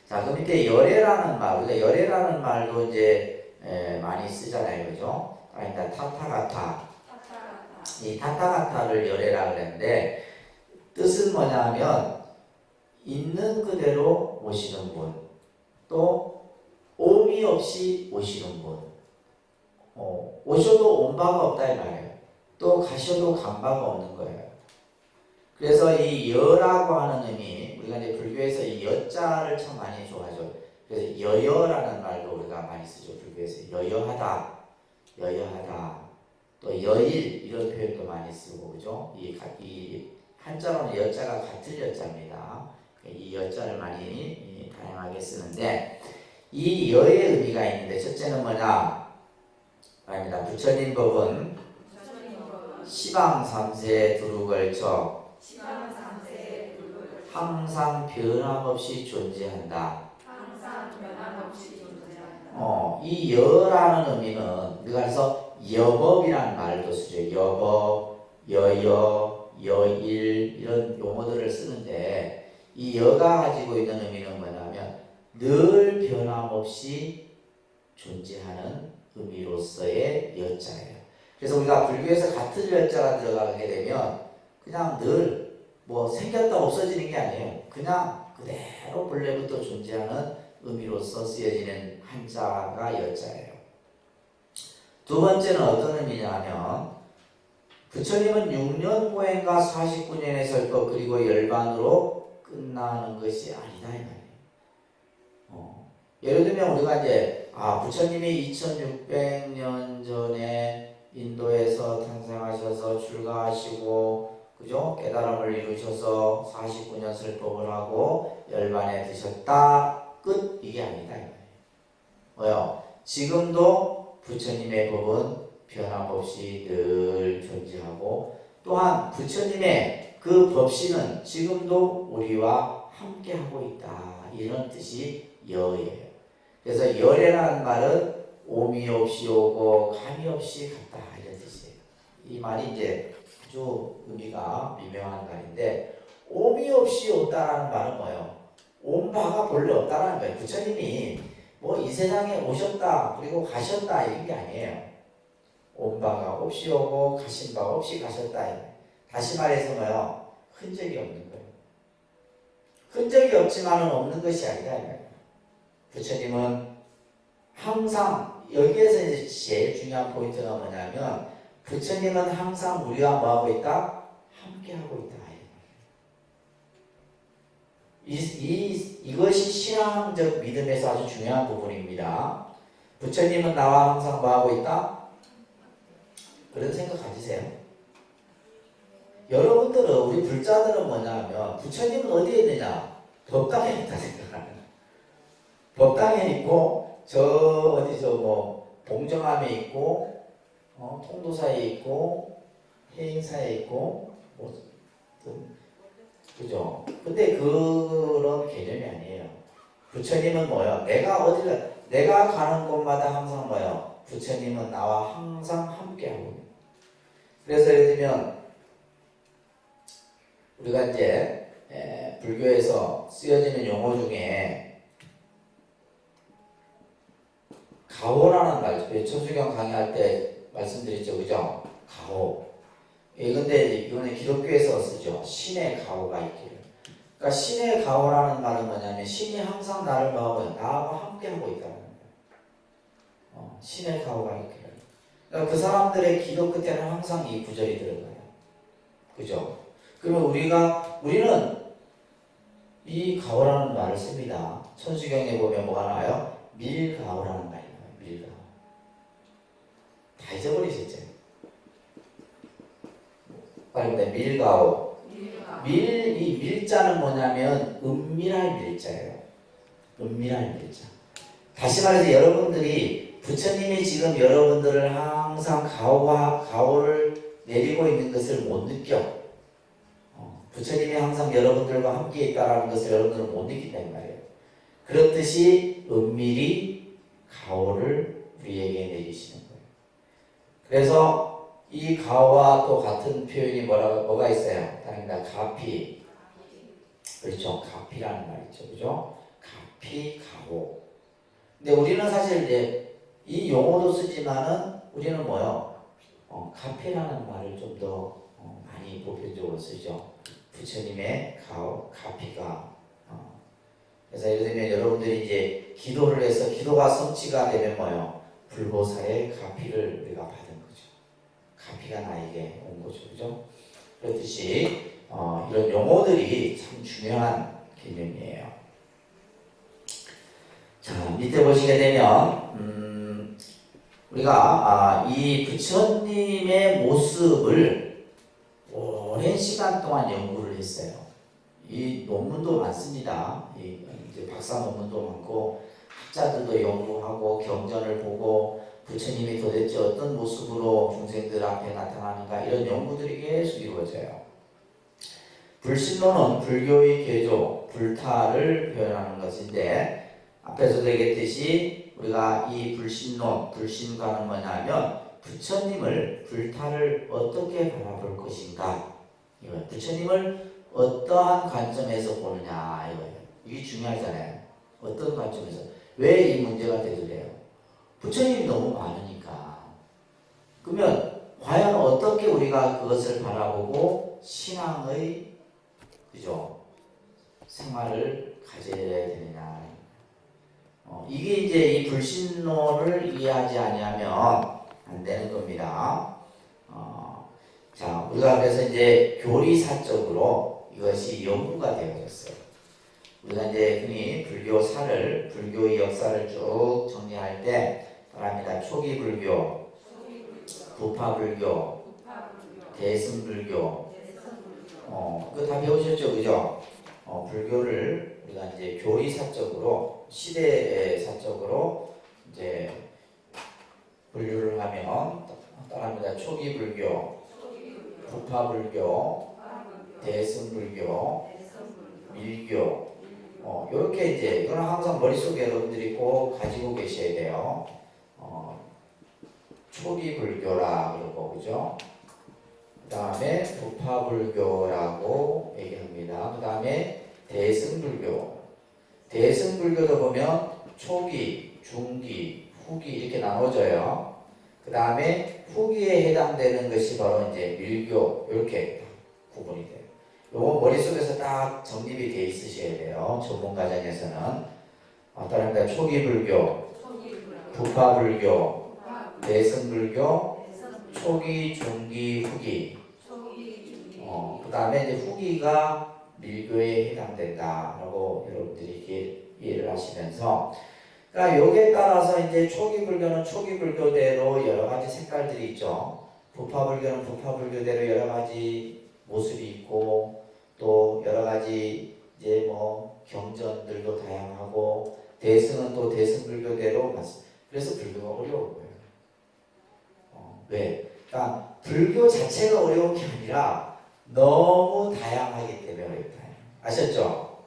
자, 그 밑에 열애라는 말, 우리가 열애라는 말도 이제 많이 쓰잖아요, 그죠? 아니다, 타타가타. 이 타타가타를 열애라 그랬는데 뜻은 뭐냐면 있는 그대로 오시는 분, 또 오미 없이 오시는 분, 오셔도 온 바가 없다 이 말이에요. 또 가셔도 간 바가 없는 거예요. 그래서 이 여라고 하는 의미, 우리가 이제 불교에서 이 여자를 참 많이 좋아하죠. 그래서 여여라는 말도 우리가 많이 쓰죠. 불교에서 여여하다, 또 여일 이런 표현도 많이 쓰고 그죠. 이 한자로는 여자가 같은 여자입니다. 이 여자를 많이 다양하게 쓰는데 이 여의 의미가 있는데 첫째는 뭐냐? 아닙니다. 부처님 법은 시방삼세 두루 걸쳐 항상 변함없이 존재한다. 이 여라는 의미는 우리가 그래서 여법이라는 말도 쓰죠. 여법, 여여, 여일 이런 용어들을 쓰는데 이 여가 가지고 있는 의미는 뭐냐면 늘 변함없이 존재하는 의미로서의 여자예요. 그래서 우리가 불교에서 같은 여자가 들어가게 되면 그냥 늘 뭐 생겼다 없어지는 게 아니에요. 그냥 그대로 본래부터 존재하는 의미로서 쓰여지는 한자가 여자예요. 두 번째는 어떤 의미냐면 부처님은 6년 보행과 49년의 설법 그리고 열반으로 끝나는 것이 아니다 이 말이에요. 예를 들면 우리가 이제 부처님이 2600년 전에 인도에서 탄생하셔서 출가하시고 그죠? 깨달음을 이루셔서 49년 설법을 하고 열반에 드셨다 끝 이게 아니다 이 말이에요. 뭐요? 지금도 부처님의 법은 변함없이 늘 존재하고 또한 부처님의 그 법신은 지금도 우리와 함께하고 있다 이런 뜻이 여예요. 그래서 열애라는 말은 오미 없이 오고 감이 없이 갔다 이런 뜻이에요. 이 말이 이제 아주 의미가 미묘한 말인데 오미 없이 온다라는 말은 뭐예요? 온 바가 본래 없다라는 거예요. 부처님이 뭐 이 세상에 오셨다 그리고 가셨다 이런 게 아니에요. 온 바가 없이 오고 가신 바 없이 가셨다. 다시 말해서 뭐예요? 흔적이 없는 거예요. 흔적이 없지만은 없는 것이 아니다. 부처님은 항상 여기에서 이제 제일 중요한 포인트가 뭐냐면 부처님은 항상 우리와 뭐하고 있다? 함께하고 있다. 이것이 신앙적 믿음에서 아주 중요한 부분입니다. 부처님은 나와 항상 뭐 하고 있다? 그런 생각 가지세요. 여러분들은, 우리 불자들은 뭐냐면 부처님은 어디에 있느냐? 법당에 있다 생각하는 거예요. 법당에 있고 저 어디 뭐 봉정암에 있고 통도사에 있고 해인사에 있고 뭐 그죠? 근데 그런 개념이 아니에요. 부처님은 뭐예요? 내가 가는 곳마다 항상 뭐예요? 부처님은 나와 항상 함께하고. 그래서 예를 들면 우리가 이제 불교에서 쓰여지는 용어 중에 가호라는 말, 천수경 강의할 때 말씀드렸죠, 그죠? 가호. 근데 이거는 기독교에서 쓰죠. 신의 가호가 있기를. 그러니까 신의 가호라는 말은 뭐냐면 신이 항상 나를 나하고 함께하고 있다는 거예요. 신의 가호가 있기를. 그러니까 그 사람들의 기도 끝에는 항상 이 구절이 들어가요. 그죠? 그러면 우리는 이 가호라는 말을 씁니다. 천수경에 보면 뭐가 나와요? 밀가호라는 말이 나와요. 밀가호. 다 잊어버리셨죠? 밀가호. 이 밀자는 뭐냐면 은밀할 밀자예요. 은밀할 밀자. 다시 말해서 여러분들이 부처님이 지금 여러분들을 항상 가호를 내리고 있는 것을 못 느껴. 부처님이 항상 여러분들과 함께 있다는 것을 여러분들은 못 느낀다는 말이에요. 그렇듯이 은밀히 가호를 우리에게 내리시는 거예요. 그래서 이 가호와 또 같은 표현이 뭐가 있어요? 다릅니다. 가피. 그렇죠. 가피라는 말 있죠. 그죠? 가피, 가호. 근데 우리는 사실 이제 이 용어도 쓰지만은 우리는 뭐요? 가피라는 말을 좀 더 많이 보편적으로 쓰죠. 부처님의 가호, 가피가. 그래서 예를 들면 여러분들이 이제 기도를 해서 기도가 성취가 되면 뭐요? 불보살의 가피를 우리가 받은 거죠. 가피가 나에게 온 거죠. 그죠? 그렇듯이 이런 용어들이 참 중요한 개념이에요. 자, 밑에 보시게 되면 우리가 이 부처님의 모습을 오랜 시간 동안 연구를 했어요. 이 논문도 많습니다. 이제 박사 논문도 많고 학자들도 연구하고 경전을 보고 부처님이 도대체 어떤 모습으로 중생들 앞에 나타나는가 이런 연구들이 계속 이루어져요. 불신론은 불교의 개조, 불타를 표현하는 것인데 앞에서도 얘기했듯이 우리가 이 불신론, 불신과는 뭐냐면 부처님을 불타를 어떻게 바라볼 것인가 이거예요. 부처님을 어떠한 관점에서 보느냐 이거예요. 이게 중요하잖아요. 어떤 관점에서. 왜 이 문제가 되더래요? 부처님이 너무 많으니까. 그러면 과연 어떻게 우리가 그것을 바라보고 신앙의 그죠? 생활을 가져야 되느냐. 이게 이제 이 불신론을 이해하지 아니하면 안 되는 겁니다. 자, 우리가 그래서 이제 교리사적으로 이것이 연구가 되어졌어요. 우리가 이제 흔히 불교의 역사를 쭉 정리할 때 말합니다. 초기 불교, 부파불교, 대승불교, 그거 다 배우셨죠, 그죠? 불교를 우리가 이제 교리사적으로 시대사적으로 이제 분류를 하면 따라합니다. 초기 불교, 부파불교, 대승불교, 밀교. 이렇게 이제 이거는 항상 머릿속에 여러분들이 꼭 가지고 계셔야 돼요. 초기 불교라 그러고 그죠? 그 다음에 부파불교라고 얘기합니다. 그 다음에 대승불교. 대승불교도 보면 초기, 중기, 후기 이렇게 나눠져요. 그 다음에 후기에 해당되는 것이 바로 이제 밀교 이렇게 구분이 돼요. 요거 머릿속에서 딱 정립이 돼 있으셔야 돼요. 전문 과정에서는. 따라합니다. 초기 불교, 부파불교, 대승불교, 초기, 중기, 후기. 그 다음에 이제 후기가 밀교에 해당된다라고 여러분들이 이해를 하시면서, 그러니까 여기에 따라서 이제 초기 불교는 초기 불교대로 여러 가지 색깔들이 있죠. 부파 불교는 부파 불교대로 여러 가지 모습이 있고, 또 여러 가지 이제 뭐 경전들도 다양하고, 대승은 또 대승 불교대로 맞습니다. 그래서 불교가 어려운 거예요. 왜? 그러니까 불교 자체가 어려운 게 아니라 너무 다양하기 때문에 어렵다. 아셨죠?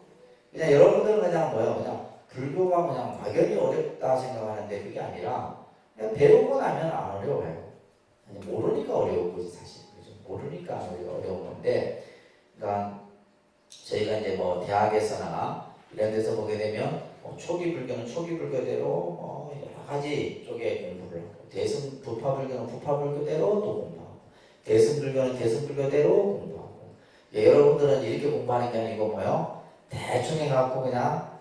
그냥 여러분들은 그냥 뭐예요? 그냥 불교가 그냥 막연히 어렵다 생각하는데 그게 아니라 그냥 배우고 나면 안 어려워요. 모르니까 어려운 거지 사실. 그죠? 모르니까 어려운 건데, 그러니까 저희가 이제 뭐 대학에서나 이런 데서 보게 되면 초기 불교는 초기 불교대로 여러 가지 쪽에 공부를 하고, 대승 부파 불교는 부파 불교대로 또 공부하고, 대승 불교는 대승 불교대로 공부하고, 여러분들은 이렇게 공부하는 게 아니고 뭐요? 대충 해갖고 그냥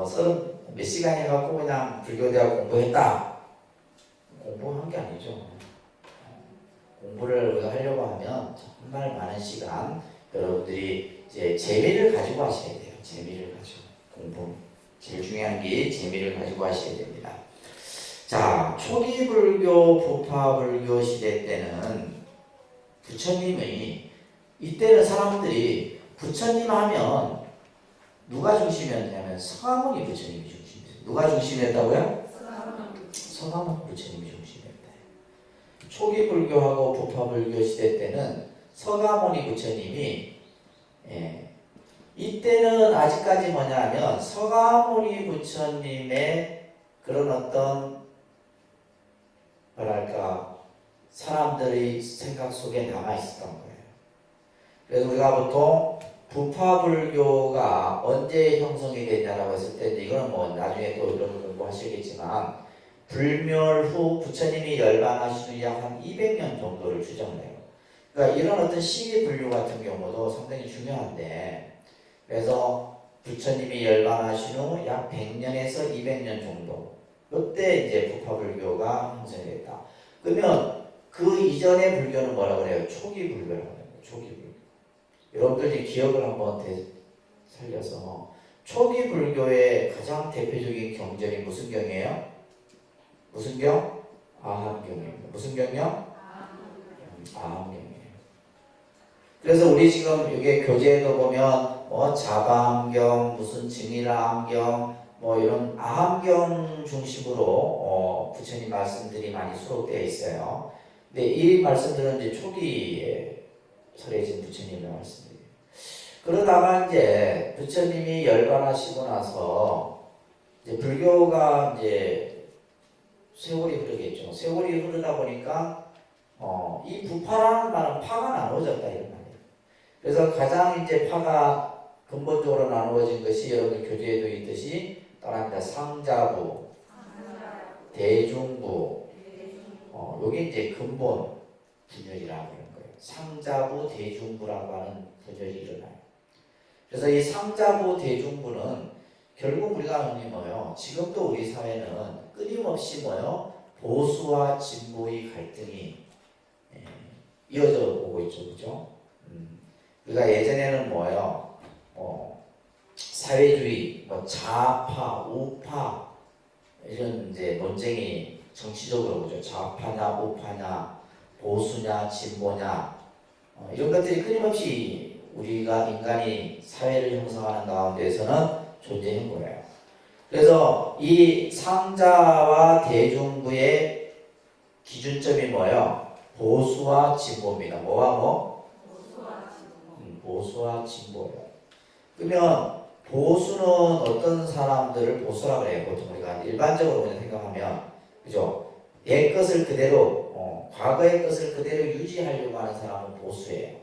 서른 몇 시간 해갖고 그냥 불교대학 공부했다. 공부한 게 아니죠. 공부를 우리가 하려고 하면 정말 많은 시간 여러분들이 이제 재미를 가지고 하셔야 돼요. 재미를 가지고 공부. 제일 중요한 게 재미를 가지고 하셔야 됩니다. 자, 초기 불교, 부파 불교 시대 때는 부처님이, 이때는 사람들이 부처님 하면 누가 중심이었냐면 서가모니 부처님이 중심이었어요. 누가 중심이었다고요? 서가모니 부처님이 중심이었다. 초기 불교하고 부파 불교 시대 때는 서가모니 부처님이, 이때는 아직까지 뭐냐면 서가모니 부처님의 그런 어떤 뭐랄까 사람들의 생각 속에 남아 있었던 거예요. 그래서 우리가 보통 부파 불교가 언제 형성이 됐냐라고 했을 때, 이거는 뭐 나중에 또 이런 공부하시겠지만, 불멸 후 부처님이 열반하신 후 약 한 200년 정도를 추정해요. 그러니까 이런 어떤 시기 분류 같은 경우도 상당히 중요한데, 그래서 부처님이 열반하신 후 약 100년에서 200년 정도, 이때 이제 부파 불교가 형성이 됐다. 그러면 그 이전의 불교는 뭐라 그래요? 초기 불교라고 해요. 초기 불교. 여러분들이 기억을 한번 살려서, 초기 불교의 가장 대표적인 경전이 무슨 경이에요? 무슨 경? 아함경입니다. 무슨 경이요? 아함경이에요. 그래서 우리 지금 여기 교재에도 보면 자바함경, 무슨 증일아함경, 이런 아함경 중심으로 부처님 말씀들이 많이 수록되어 있어요. 근데 이 말씀들은 이제 초기에 설해진 부처님의 말씀이에요. 그러다가 이제 부처님이 열반하시고 나서 이제 불교가 이제 세월이 흐르겠죠. 세월이 흐르다 보니까 이 부파라는 말은 파가 나누어졌다 이런 말이에요. 그래서 가장 이제 파가 근본적으로 나누어진 것이 여러분 교재에도 있듯이 따라합니다. 상자부, 대중부, 요게 이제 근본 분열이라고 하는 거예요. 상자부, 대중부라고 하는 분열이 일어나요. 그래서 이 상자부, 대중부는 결국 우리가 뭐예요? 지금도 우리 사회는 끊임없이 보수와 진보의 갈등이 이어져 오고 있죠, 그죠? 우리가 예전에는 사회주의, 좌파, 우파 이런 이제 논쟁이 정치적으로 그죠? 좌파냐, 우파냐, 보수냐, 진보냐, 이런 것들이 끊임없이 우리가 인간이 사회를 형성하는 가운데에서는 존재한 거예요. 그래서 이 상자와 대중부의 기준점이 뭐예요? 보수와 진보입니다. 뭐와 뭐? 보수와 진보예요. 그러면 보수는 어떤 사람들을 보수라고 해요? 보통 우리가 일반적으로 그냥 생각하면, 그죠? 옛 것을 그대로, 과거의 것을 그대로 유지하려고 하는 사람은 보수예요.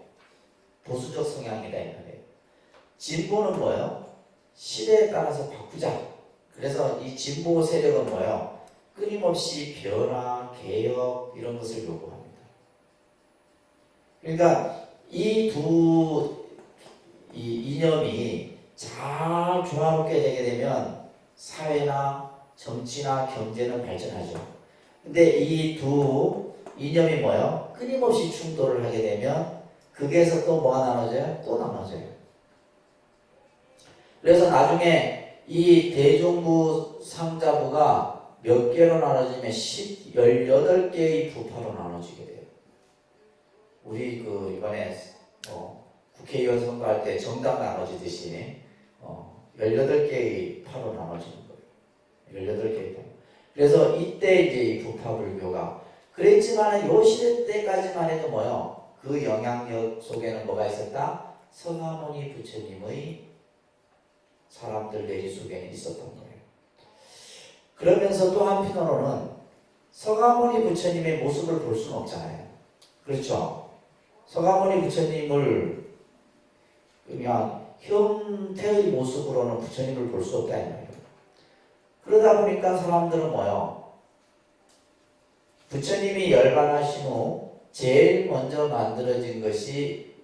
보수적 성향이다 이 말이에요. 진보는 뭐예요? 시대에 따라서 바꾸자. 그래서 이 진보 세력은 뭐예요? 끊임없이 변화, 개혁 이런 것을 요구합니다. 그러니까 이 이념이 잘 조화롭게 되게 되면 사회나 정치나 경제는 발전하죠. 근데 이 두 이념이 뭐예요? 끊임없이 충돌을 하게 되면 거기에서 또 뭐가 나눠져요? 또 나눠져요. 그래서 나중에 이 대중부 상자부가 몇 개로 나눠지면 18개의 부파로 나눠지게 돼요. 우리 그 이번에 국회의원 선거할 때 정당 나눠지듯이 18개의 파로 나눠지는 거예요. 18개의 파. 그래서 이때 이제 이 부파불교가 그랬지만 요 시대 때까지만 해도 뭐요? 그 영향력 속에는 뭐가 있었다? 서가모니 부처님의 사람들 내리 속에는 있었던 거예요. 그러면서 또 한편으로는 서가모니 부처님의 모습을 볼 수는 없잖아요. 그렇죠? 서가모니 부처님을 그냥 형태의 모습으로는 부처님을 볼 수 없다 이 말이에요. 그러다 보니까 사람들은 뭐요? 부처님이 열반하신 후 제일 먼저 만들어진 것이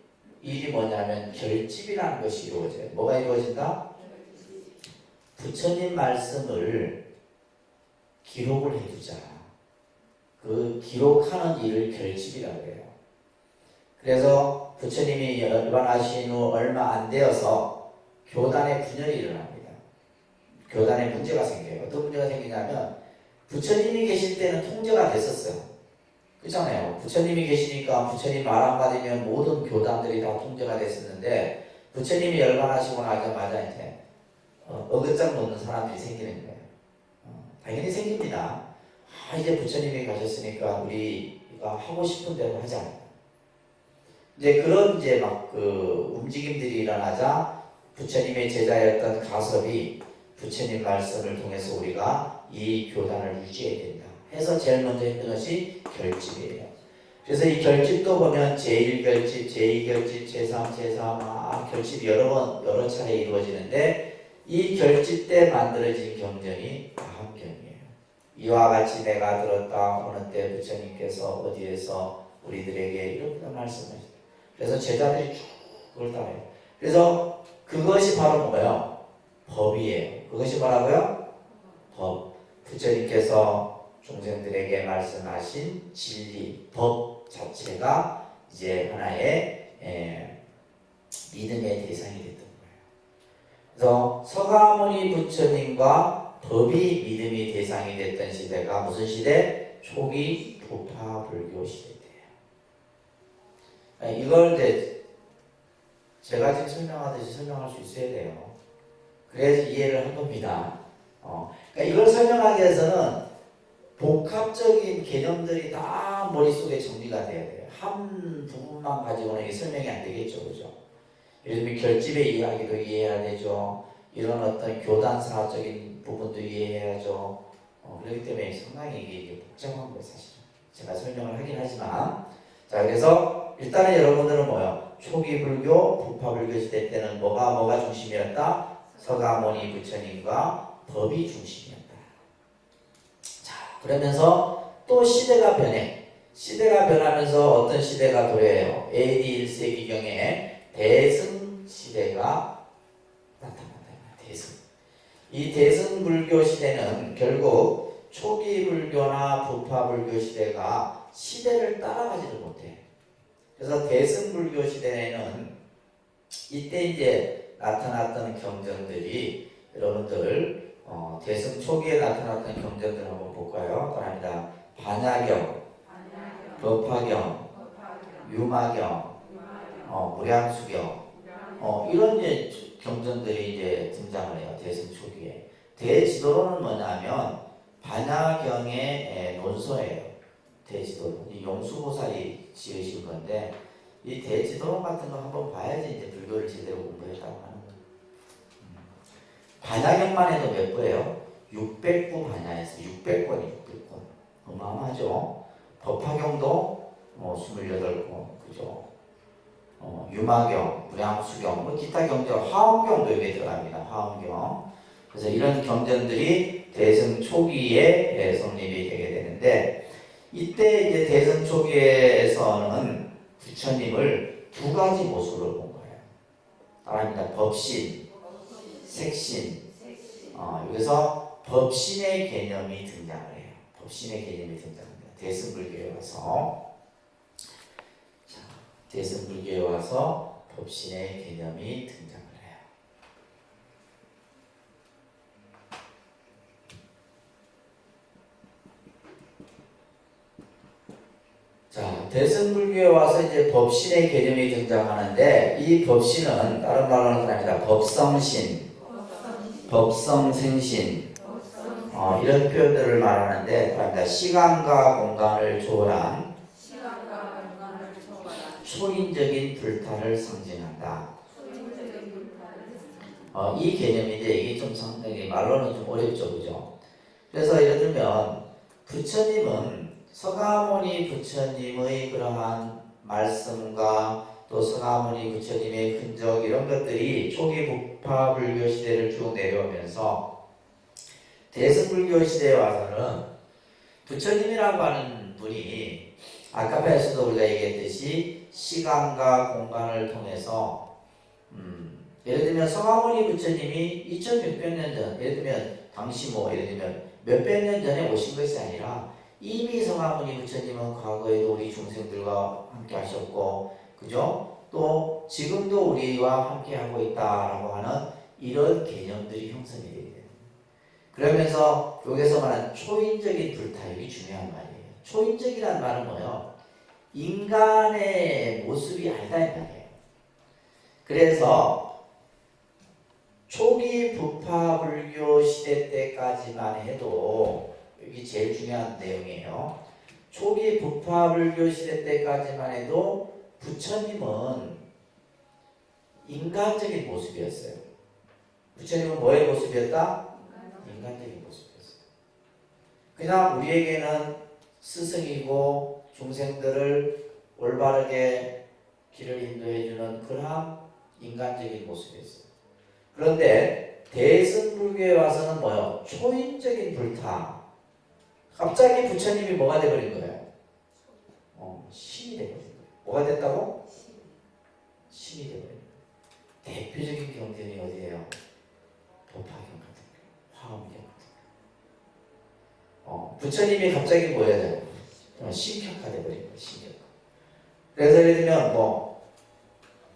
일이 뭐냐면 결집이라는 것이 이루어져요. 뭐가 이루어진다? 부처님 말씀을 기록을 해두자. 그 기록하는 일을 결집이라고 해요. 그래서 부처님이 열반하신 후 얼마 안 되어서 교단의 분열이 일어납니다. 교단에 문제가 생겨요. 어떤 문제가 생기냐면 부처님이 계실 때는 통제가 됐었어요. 그렇잖아요. 부처님이 계시니까 부처님 말 한마디면 모든 교단들이 다 통제가 됐었는데 부처님이 열반하시고 나자마자 이제 어긋장 놓는 사람들이 생기는 거예요. 당연히 생깁니다. 이제 부처님이 가셨으니까 우리가 하고 싶은 대로 하자. 이제 그런 이제 막 그 움직임들이 일어나자 부처님의 제자였던 가섭이 부처님 말씀을 통해서 우리가 이 교단을 유지해야 된다 해서 제일 먼저 했던 것이 결집이에요. 그래서 이 결집도 보면 제1결집, 제2결집, 제3, 제4 결집이 여러 차례 이루어지는데 이 결집 때 만들어진 경전이 다합경이에요. 이와 같이 내가 들었다 어느 때 부처님께서 어디에서 우리들에게 이렇게 말씀하셨다. 그래서 제자들이 쭉 그걸 따라해요. 그래서 그것이 바로 뭐예요? 법이에요. 그것이 뭐라고요? 법. 부처님께서 종생들에게 말씀하신 진리, 법 자체가 이제 하나의 믿음의 대상이 됐던 거예요. 그래서 서가모니 부처님과 법이 믿음의 대상이 됐던 시대가 무슨 시대? 초기 부파불교 시대예요. 이걸 이제 제가 지금 설명하듯이 설명할 수 있어야 돼요. 그래서 이해를 한 겁니다. 그러니까 이걸 설명하기 위해서는 복합적인 개념들이 다 머릿속에 정리가 돼야 돼요. 한 부분만 가지고는 이게 설명이 안 되겠죠. 그죠? 예를 들면 결집의 이야기도 이해해야 되죠. 이런 어떤 교단사적인 부분도 이해해야죠. 그렇기 때문에 상당히 이게 복잡한 거예요, 사실. 제가 설명을 하긴 하지만. 자, 그래서 일단은 여러분들은 뭐요? 초기 불교, 부파불교 시대 때는 뭐가 중심이었다? 서가모니 부처님과 법이 중심이었다. 자, 그러면서 또 시대가 변해. 시대가 변하면서 어떤 시대가 도래해요? AD 1세기경에 대승 시대가 나타난다. 대승. 이 대승불교 시대는 결국 초기 불교나 부파불교 시대가 시대를 따라가지를 못해. 그래서 대승불교 시대에는 이때 이제 나타났던 경전들이 여러분들 대승 초기에 나타났던 경전들 한번 볼까요? 따라합니다. 반야경, 법화경, 유마경, 무량수경 이런 이제 경전들이 이제 등장을 해요. 대승 초기에. 대지도론은 뭐냐면 반야경의 논서예요. 대지도론. 이 용수보살이 지으신 건데 이 대지도론 같은 거 한번 봐야지 이제 불교를 제대로 공부했다고 하는 거예요. 반야경만 해도 몇 부예요? 600부 반야에서 600권이 600권. 어마어마하죠. 법화경도 28권. 그죠? 유마경, 무량수경, 기타 경전, 화엄경도 여기에 들어갑니다. 화엄경. 그래서 이런 경전들이 대승 초기에 성립이 되게 되는데 이때 이제 대승 초기에서는 부처님을 두 가지 모습으로 본 거예요. 따라합니다. 법신, 색신. 여기서 법신의 개념이 등장을 해요. 법신의 개념이 등장합니다. 대승불교에 와서. 대승불교에 와서 법신의 개념이 등장을 해요. 대승불교에 와서 이제 법신의 개념이 등장하는데 이 법신은 다른 말로는 아닙니다. 법성신, 법성생신 이런 표현들을 말하는데 시간과 공간을 초월한 초인적인 불타를 상징한다. 이 개념인데 이게 좀 상당히 말로는 좀 어렵죠, 그죠? 그래서 예를 들면 부처님은 서가모니 부처님의 그러한 말씀과 또 서가모니 부처님의 흔적 이런 것들이 초기 북파 불교 시대를 쭉 내려오면서 대승불교 시대에 와서는 부처님이라고 하는 분이 아까 배에서도 우리가 얘기했듯이 시간과 공간을 통해서 예를 들면 서가모니 부처님이 2600년 전, 예를 들면 당시 예를 들면 몇백 년 전에 오신 것이 아니라 이미 서가모니 부처님은 과거에도 우리 중생들과 함께 하셨고, 그죠? 또 지금도 우리와 함께 하고 있다라고 하는 이런 개념들이 형성이 되게 돼요. 그러면서 여기서 말하는 초인적인 불타입이 중요한 말이에요. 초인적이라는 말은 뭐예요? 인간의 모습이 아니다 이 말이에요. 그래서 초기 부파 불교 시대 때까지만 해도 여기 제일 중요한 내용이에요. 초기 부파 불교 시대 때까지만 해도 부처님은 인간적인 모습이었어요. 부처님은 뭐의 모습이었다? 인간적인 모습이었어요. 그냥 우리에게는 스승이고 중생들을 올바르게 길을 인도해주는 그러한 인간적인 모습이었어요. 그런데 대승불교에 와서는 뭐요? 초인적인 불타. 갑자기 부처님이 뭐가 돼버린 거예요? 신이 돼버린 거예요. 뭐가 됐다고? 신이 돼버린 거예요. 대표적인 경전이 어디예요? 법화경 같은 거예요. 화엄경 같은 거예요. 부처님이 갑자기 뭐야 돼요? 신격화 돼버린 거예요. 신격화. 그래서 예를 들면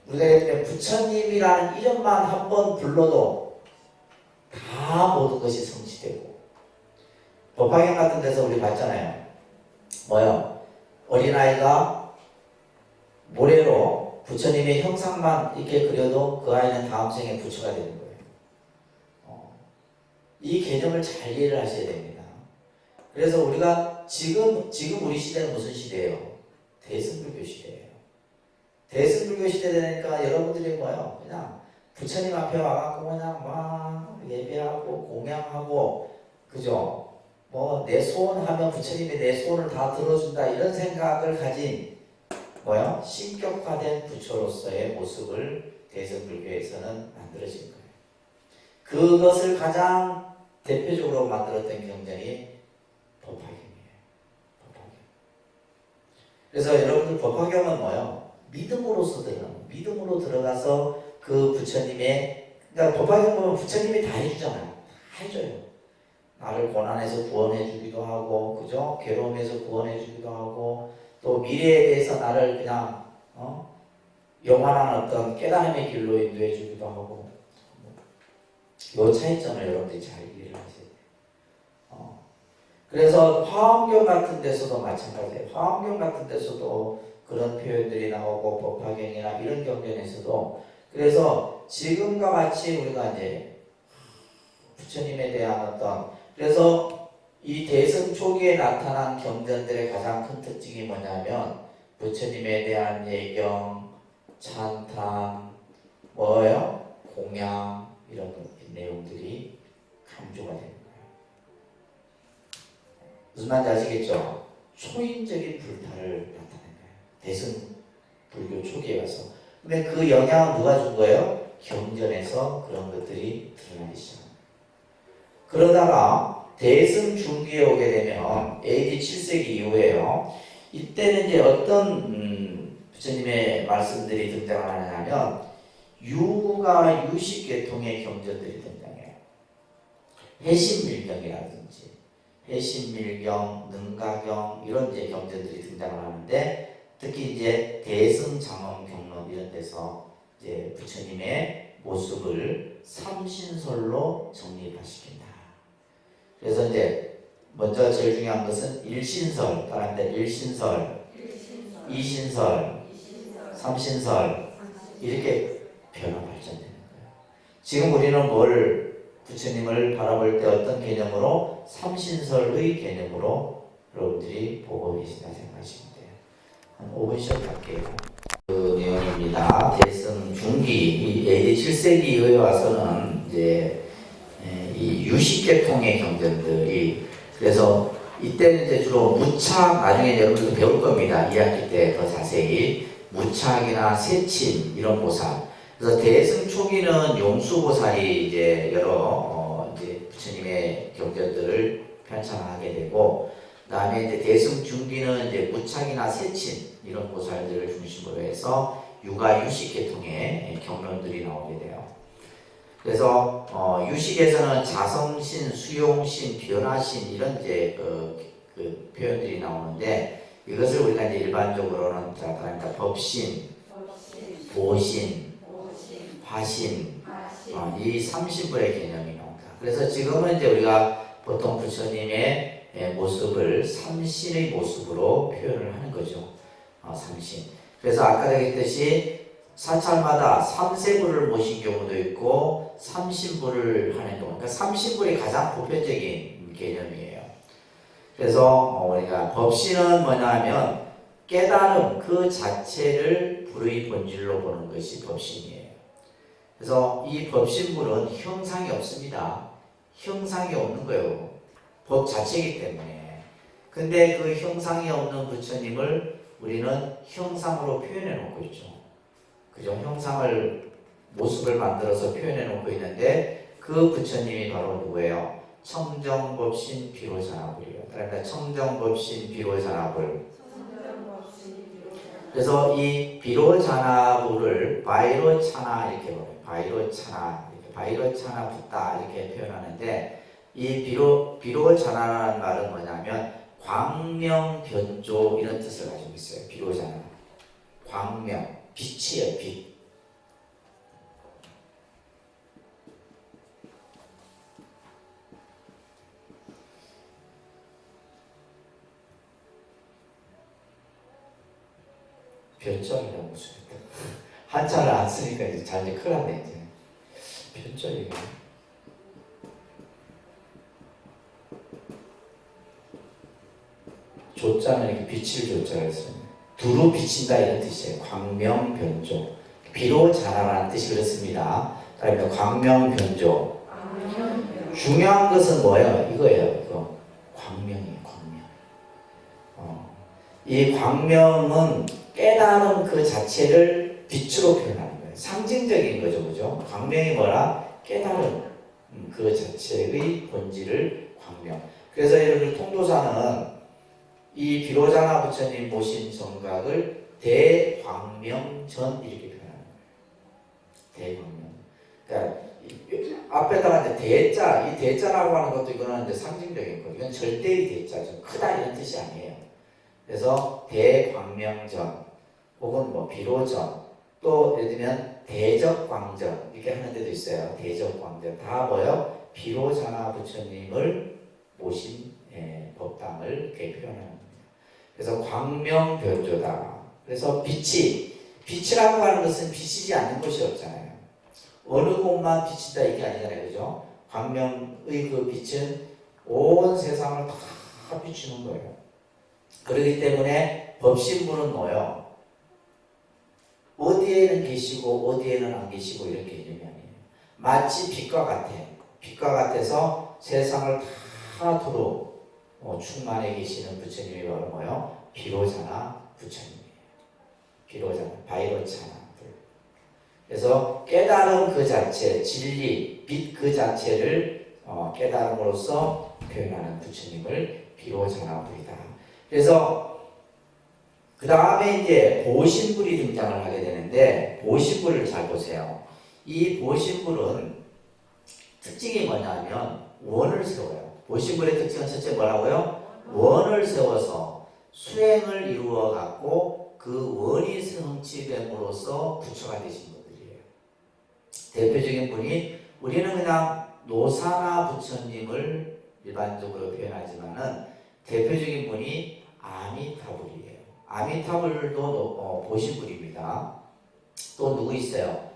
우리가 예를 들면 부처님이라는 이름만 한 번 불러도 다 모든 것이 성취되고, 법화경 같은 데서 우리 봤잖아요. 뭐요? 어린아이가 모래로 부처님의 형상만 이렇게 그려도 그 아이는 다음 생에 부처가 되는 거예요. 이 개념을 잘 이해를 하셔야 됩니다. 그래서 우리가 지금 우리 시대는 무슨 시대예요? 대승불교 시대예요. 대승불교 시대 되니까 여러분들이 뭐예요? 그냥 부처님 앞에 와갖고 그냥 막 예배하고 공양하고, 그죠? 내 소원하면 부처님이 내 소원을 다 들어준다 이런 생각을 가진 뭐요? 신격화된 부처로서의 모습을 대승불교에서는 만들어진 거예요. 그것을 가장 대표적으로 만들었던 경전이 법화경이에요. 법화경. 그래서 여러분들 법화경은 뭐요? 믿음으로서 믿음으로 들어가서 그 부처님의, 그러니까 법화경 보면 부처님이 다 해주잖아요. 다 해줘요. 나를 고난에서 구원해 주기도 하고, 그죠? 괴로움에서 구원해 주기도 하고, 또 미래에 대해서 나를 그냥 영원한 어떤 깨달음의 길로 인도해 주기도 하고, 이 차이점을 여러분들이 잘 이해를 하셔야 돼요. 그래서 화엄경 같은 데서도 마찬가지예요. 화엄경 같은 데서도 그런 표현들이 나오고, 법화경이나 이런 경전에서도, 그래서 지금과 같이 우리가 이제 부처님에 대한 그래서 이 대승 초기에 나타난 경전들의 가장 큰 특징이 뭐냐면 부처님에 대한 예경, 찬탄, 공양 이런 내용들이 강조가 되는 거예요. 무슨 말인지 아시겠죠? 초인적인 불타를 나타낸 거예요. 대승 불교 초기에 와서. 근데 그 영향은 누가 준 거예요? 경전에서 그런 것들이 드러나기 시작합니다. 그러다가 대승 중기에 오게 되면 AD 7세기 이후에요. 이때는 이제 어떤 부처님의 말씀들이 등장을 하냐면 유가 유식계통의 경전들이 등장해요. 해신밀경이라든지 해신밀경, 능가경 이런 이제 경전들이 등장을 하는데, 특히 이제 대승장엄경론 이런 데서 이제 부처님의 모습을 삼신설로 정립하시킨다. 그래서 이제 먼저 제일 중요한 것은 일신설, 일신설, 이신설, 삼신설 이렇게 변화 발전되는 거예요. 지금 우리는 뭘 부처님을 바라볼 때 어떤 개념으로 삼신설의 개념으로 여러분들이 보고 계신다 생각하시면 돼요. 한 5분 쉬어 갈게요. 그 내용입니다. 대승 중기 이 AD 7세기 이후에 와서는 이제 이 유식계통의 경전들이 그래서 이때는 이제 주로 무착 나중에 여러분들 배울 겁니다. 2학기 때 더 자세히 무착이나 세침 이런 보살. 그래서 대승 초기는 용수보살이 이제 여러 이제 부처님의 경전들을 편찬하게 되고, 그다음에 이제 대승 중기는 이제 무착이나 세침 이런 보살들을 중심으로 해서 유가 유식 계통의 경론들이 나오게 돼요. 그래서 유식에서는 자성신, 수용신, 변화신 이런 이제 그 표현들이 나오는데 이것을 우리가 이제 일반적으로는 그러니까 법신, 보신, 화신 이 삼신불의 개념이 나옵니다. 그래서 지금은 이제 우리가 보통 부처님의 모습을 삼신의 모습으로 표현을 하는 거죠. 삼신. 그래서 아까 얘기했듯이 사찰마다 삼세불을 모신 경우도 있고 삼신불을 하는 경우, 그러니까 삼신불이 가장 보편적인 개념이에요. 그래서 우리가 법신은 뭐냐면 깨달음 그 자체를 불의 본질로 보는 것이 법신이에요. 그래서 이 법신불은 형상이 없습니다. 형상이 없는 거예요. 법 자체이기 때문에. 근데 그 형상이 없는 부처님을 우리는 형상으로 표현해 놓고 있죠. 그죠? 형상을, 모습을 만들어서 표현해 놓고 있는데 그 부처님이 바로 누구예요? 청정법신 비로자나불이에요. 그러니까 청정법신 비로자나불. 그래서 이 비로자나불을 바이로차나 이렇게 보여요. 바이로차나, 이렇게 바이로차나 붓다 이렇게 표현하는데 이 비로자나라는 말은 뭐냐면 광명변조 이런 뜻을 가지고 있어요. 비로자나. 광명, 빛이에요. 빛. 변절이라고 쓰겠다. 한자를 안 쓰니까 이제 잘 큰일 났네 이제. 변절이가. 조자는 이렇게 빛을 조자가 있어요. 두루 비친다 이런 뜻이에요. 광명변조. 비로 자라라는 뜻이 그렇습니다. 그러니까 광명변조. 중요한 것은 뭐예요? 이거예요. 이거. 광명이에요. 광명. 이 광명은 깨달음 그 자체를 빛으로 표현하는 거예요. 상징적인 거죠. 그죠? 광명이 뭐라? 깨달음. 그 자체의 본질을 광명. 그래서 여러분 통도사는 이 비로자나 부처님 모신 정각을 대광명전 이렇게 표현하는 거예요. 대광명. 그러니까 앞에다가 이제 대자, 이 대자라고 하는 것도 이거는 이제 상징적인 거. 이건 절대의 대자죠. 크다 이런 뜻이 아니에요. 그래서 대광명전 혹은 뭐 비로전 또 예를 들면 대적광전 이렇게 하는 데도 있어요. 대적광전 다 뭐요? 비로자나 부처님을 모신 법당을 이렇게 표현하는 겁니다. 그래서 광명변조다. 그래서 빛이라고 하는 것은 비치지 않는 것이 없잖아요. 어느 곳만 비친다 이게 아니잖아요. 그죠? 광명의 그 빛은 온 세상을 다 비추는 거예요. 그렇기 때문에 법신분은 뭐예요? 어디에는 계시고 어디에는 안 계시고 이런 개념이 아니에요. 마치 빛과 같아요. 빛과 같아서 세상을 다 두루 충만해 계시는 부처님이 바로 뭐예요? 비로자나 부처님이에요. 비로자나, 바이로차나. 그래서 깨달음 그 자체, 진리, 빛 그 자체를 깨달음으로써 표현하는 부처님을 비로자나 불이다. 그래서 그 다음에 이제 보신불이 등장을 하게 되는데 보신불을 잘 보세요. 이 보신불은 특징이 뭐냐면 원을 세워요. 보신불의 특징은 첫째 뭐라고요? 원을 세워서 수행을 이루어 갖고 그 원이 성취됨으로써 부처가 되신 분들이에요. 대표적인 분이 우리는 그냥 노사나 부처님을 일반적으로 표현하지만은 대표적인 분이 아미타불이에요. 아미타불도 보신 분입니다. 또 누구 있어요?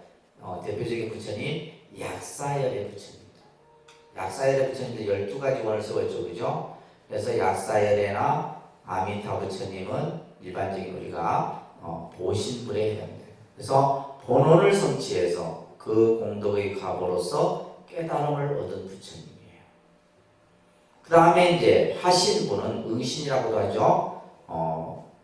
대표적인 부처님 약사열의 부처님입니다. 약사열의 부처님도 12가지 원을 쓰고 있죠. 그죠? 그래서 약사열애나 아미타 부처님은 일반적인 우리가 보신불에 해당돼요. 그래서 본원을 성취해서 그 공덕의 가보로서 깨달음을 얻은 부처님이에요. 그 다음에 이제 화신분은 응신이라고도 하죠.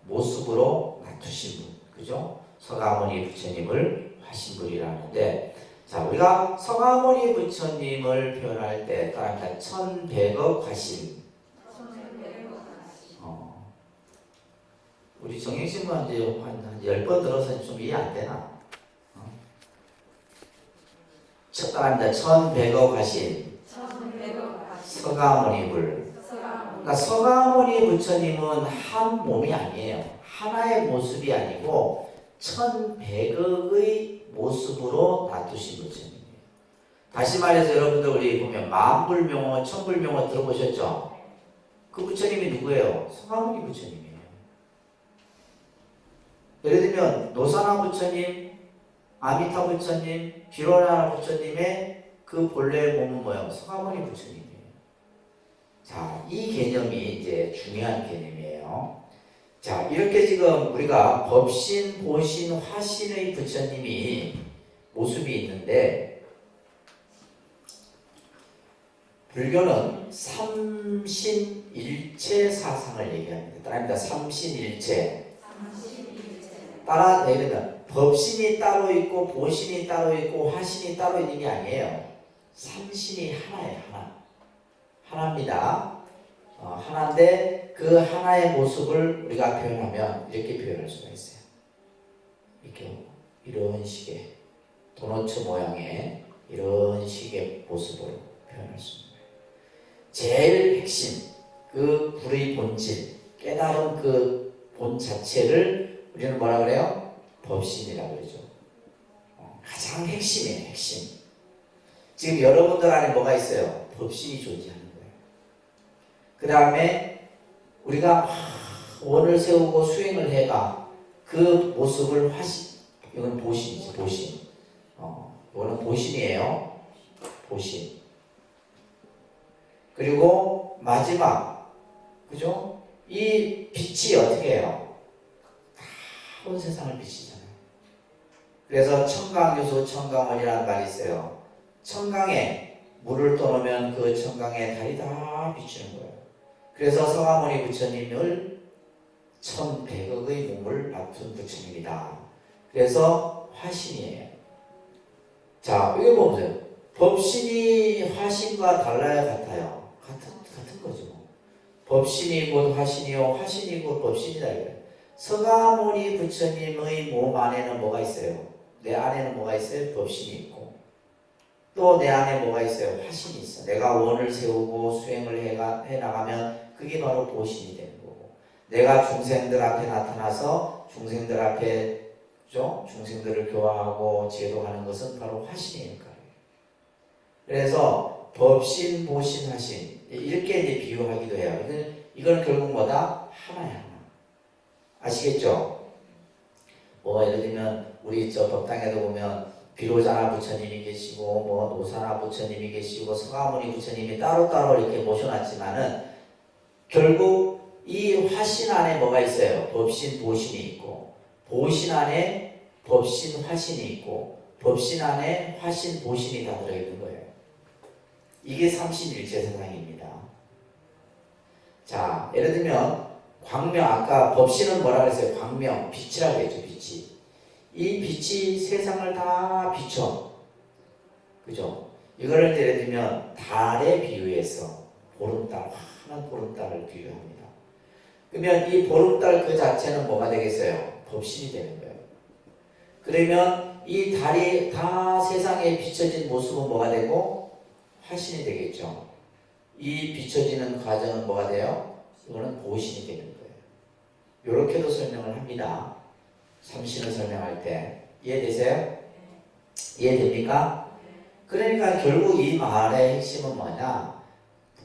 모습으로 나투신 분, 그죠? 서가모니 부처님을 화신분이라는데, 자, 우리가 서가모니 부처님을 표현할 때 따라합니다. 천백억 화신. 우리 정행신부한테 한 10번 들어서 좀 이해 안 되나? 따라합니다. 천백억 화신. 서가모니불. 그러니까 서가모니 부처님은 한 몸이 아니에요. 하나의 모습이 아니고 1100억의 모습으로 놔두신 부처님이에요. 다시 말해서 여러분들 우리 보면 만불명호, 천불명호 들어보셨죠? 그 부처님이 누구예요? 서가모니 부처님이에요. 예를 들면 노사나 부처님, 아미타 부처님, 비로나 부처님의 그 본래 몸은 뭐예요? 서가모니 부처님이에요. 자, 이 개념이 이제 중요한 개념이에요. 자, 이렇게 지금 우리가 법신, 보신, 화신의 부처님이 모습이 있는데, 불교는 삼신일체 사상을 얘기합니다. 따라합니다. 삼신일체. 따라 예르면 법신이 따로 있고 보신이 따로 있고 화신이 따로 있는 게 아니에요. 삼신이 하나예요. 하나입니다. 하나인데 그 하나의 모습을 우리가 표현하면 이렇게 표현할 수가 있어요. 이렇게 이런 식의 도너츠 모양의 이런 식의 모습을 표현할 수 있는 거예요. 제일 핵심, 그 불의 본질, 깨달은 그 본 자체를 우리는 뭐라 그래요? 법신이라고 그러죠. 가장 핵심이에요. 핵심. 지금 여러분들 안에 뭐가 있어요? 법신이 존재하는 거예요. 그 다음에 우리가 원을 세우고 수행을 해가 그 모습을 화신, 이건 보신이지, 보신. 이거는 보신이에요. 보신. 그리고 마지막, 그죠? 이 빛이 어떻게 해요? 다 온 세상을 비치잖아요. 그래서 청강유수 청강원이라는 말이 있어요. 청강에 물을 떠놓으면 그 청강에 달이 다 비추는 거예요. 그래서 서가모니 부처님을 1100억의 몸을 갖춘 부처님이다. 그래서 화신이에요. 자, 이거 보세요. 법신이 화신과 달라요, 같아요? 같은 거죠. 법신이 곧 화신이요, 화신이 곧 법신이다. 이거예요. 서가모니 부처님의 몸 안에는 뭐가 있어요? 내 안에는 뭐가 있어요? 법신이 있고. 또 내 안에 뭐가 있어요? 화신이 있어. 내가 원을 세우고 수행을 해나가면 그게 바로 보신이 되는 거고. 내가 중생들 앞에 나타나서 중생들 앞에, 그죠? 중생들을 교화하고 제도하는 것은 바로 화신의 역할이에요. 그래서 법신, 보신, 화신 이렇게 이제 비유하기도 해요. 이건 결국 뭐다? 하나야, 하나. 아시겠죠? 예를 들면 우리 저 법당에도 보면 비로자나 부처님이 계시고 노사나 부처님이 계시고 서가모니 부처님이 따로따로 이렇게 모셔놨지만은 결국 이 화신 안에 뭐가 있어요? 법신, 보신이 있고, 보신 안에 법신, 화신이 있고, 법신 안에 화신, 보신이 다 들어있는 거예요. 이게 삼신일체 세상입니다. 자, 예를 들면 광명, 아까 법신은 뭐라 그랬어요? 광명, 빛이라고 했죠. 빛이. 이 빛이 세상을 다 비춰. 그죠? 이거를 예를 들면 달에 비유해서 보름달, 환한 보름달을 비유합니다. 그러면 이 보름달 그 자체는 뭐가 되겠어요? 법신이 되는 거예요. 그러면 이 달이 다 세상에 비춰진 모습은 뭐가 되고? 화신이 되겠죠. 이 비춰지는 과정은 뭐가 돼요? 이거는 보신이 되는 거예요. 이렇게도 설명을 합니다. 삼신을 설명할 때. 이해되세요? 이해됩니까? 그러니까 결국 이 말의 핵심은 뭐냐?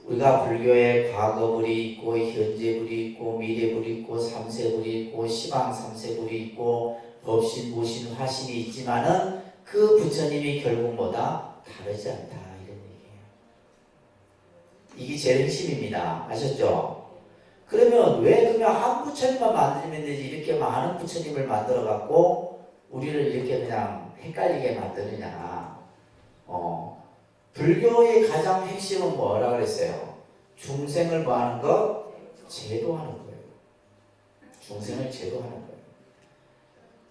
우리가 불교에 과거불이 있고 현재불이 있고 미래불이 있고 삼세불이 있고 시방 삼세불이 있고 법신, 무신, 화신이 있지만은 그 부처님이 결국 뭐다? 다르지 않다 이런 얘기예요. 이게 제일 핵심입니다. 아셨죠? 그러면 왜 그냥 한 부처님만 만들면 되지 이렇게 많은 부처님을 만들어 갖고 우리를 이렇게 그냥 헷갈리게 만드느냐? 불교의 가장 핵심은 뭐라 그랬어요? 중생을 뭐 하는 것? 제도하는 거예요. 중생을 제도하는 거예요.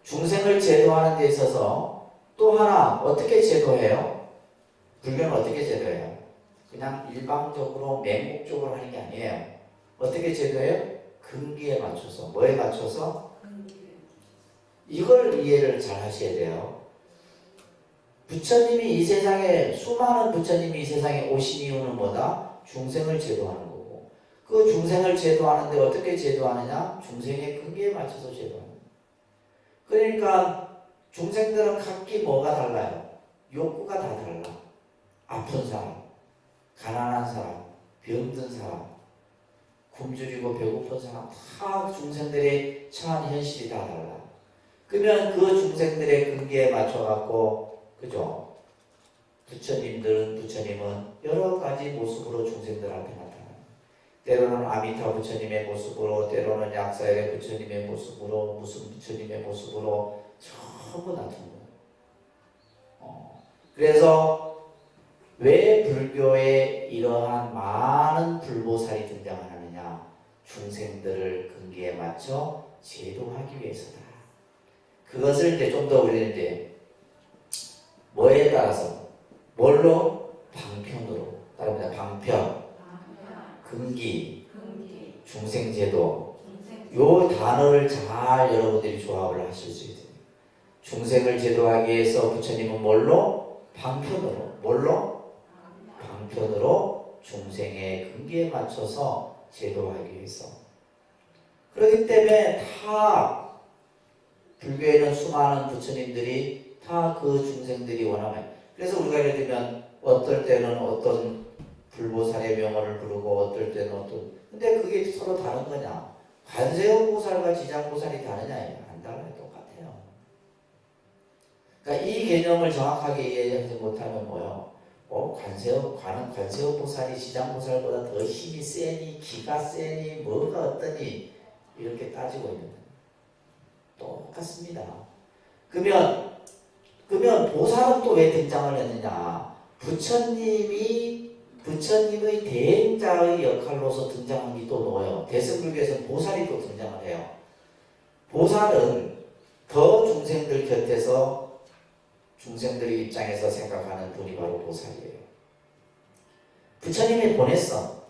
중생을 제도하는 데 있어서 또 하나 어떻게 제도해요? 불교는 어떻게 제도해요? 그냥 일방적으로 맹목적으로 하는 게 아니에요. 어떻게 제도해요? 근기에 맞춰서. 뭐에 맞춰서? 이걸 이해를 잘 하셔야 돼요. 부처님이 이 세상에 수많은 부처님이 이 세상에 오신 이유는 뭐다? 중생을 제도하는 거고 그 중생을 제도하는데 어떻게 제도하느냐? 중생의 근기에 맞춰서 제도하는 거예요. 그러니까 중생들은 각기 뭐가 달라요? 욕구가 다 달라. 아픈 사람, 가난한 사람, 병든 사람, 굶주리고 배고픈 사람 다 중생들의 처한 현실이 다 달라. 그러면 그 중생들의 근기에 맞춰갖고 그죠? 부처님은 여러 가지 모습으로 중생들한테 나타나요. 때로는 아미타 부처님의 모습으로, 때로는 약사열의 부처님의 모습으로, 무슨 부처님의 모습으로 전부 나타나요. 그래서 왜 불교에 이러한 많은 불보살이 등장하느냐? 중생들을 근기에 맞춰 제도하기 위해서다. 그것을 이제 좀 더 우리는 이제 뭐에 따라서 뭘로? 방편으로 따릅니다. 방편, 근기, 중생제도 요 단어를 잘 여러분들이 조합을 하실 수 있어요. 중생을 제도하기 위해서 부처님은 뭘로? 방편으로. 뭘로? 방편으로 중생의 근기에 맞춰서 제도하기 위해서. 그렇기 때문에 다 불교에는 수많은 부처님들이 다 그 중생들이 원하면 그래서 우리가 예를 들면 어떨 때는 어떤 불보살의 명언을 부르고 어떨 때는 어떤 근데 그게 서로 다른 거냐? 관세음보살과 지장보살이 다르냐? 안 달라요. 똑같아요. 그러니까 이 개념을 정확하게 이해하지 못하면 뭐요? 관세음보살이 지장보살보다 더 힘이 세니 기가 세니 뭐가 어떠니 이렇게 따지고 있는 거예요. 똑같습니다. 그러면 보살은 또 왜 등장을 했느냐? 부처님의 대행자의 역할로서 등장한 게 또 뭐예요? 대승불교에서는 보살이 또 등장을 해요. 보살은 더 중생들 곁에서 중생들의 입장에서 생각하는 분이 바로 보살이에요. 부처님이 보냈어.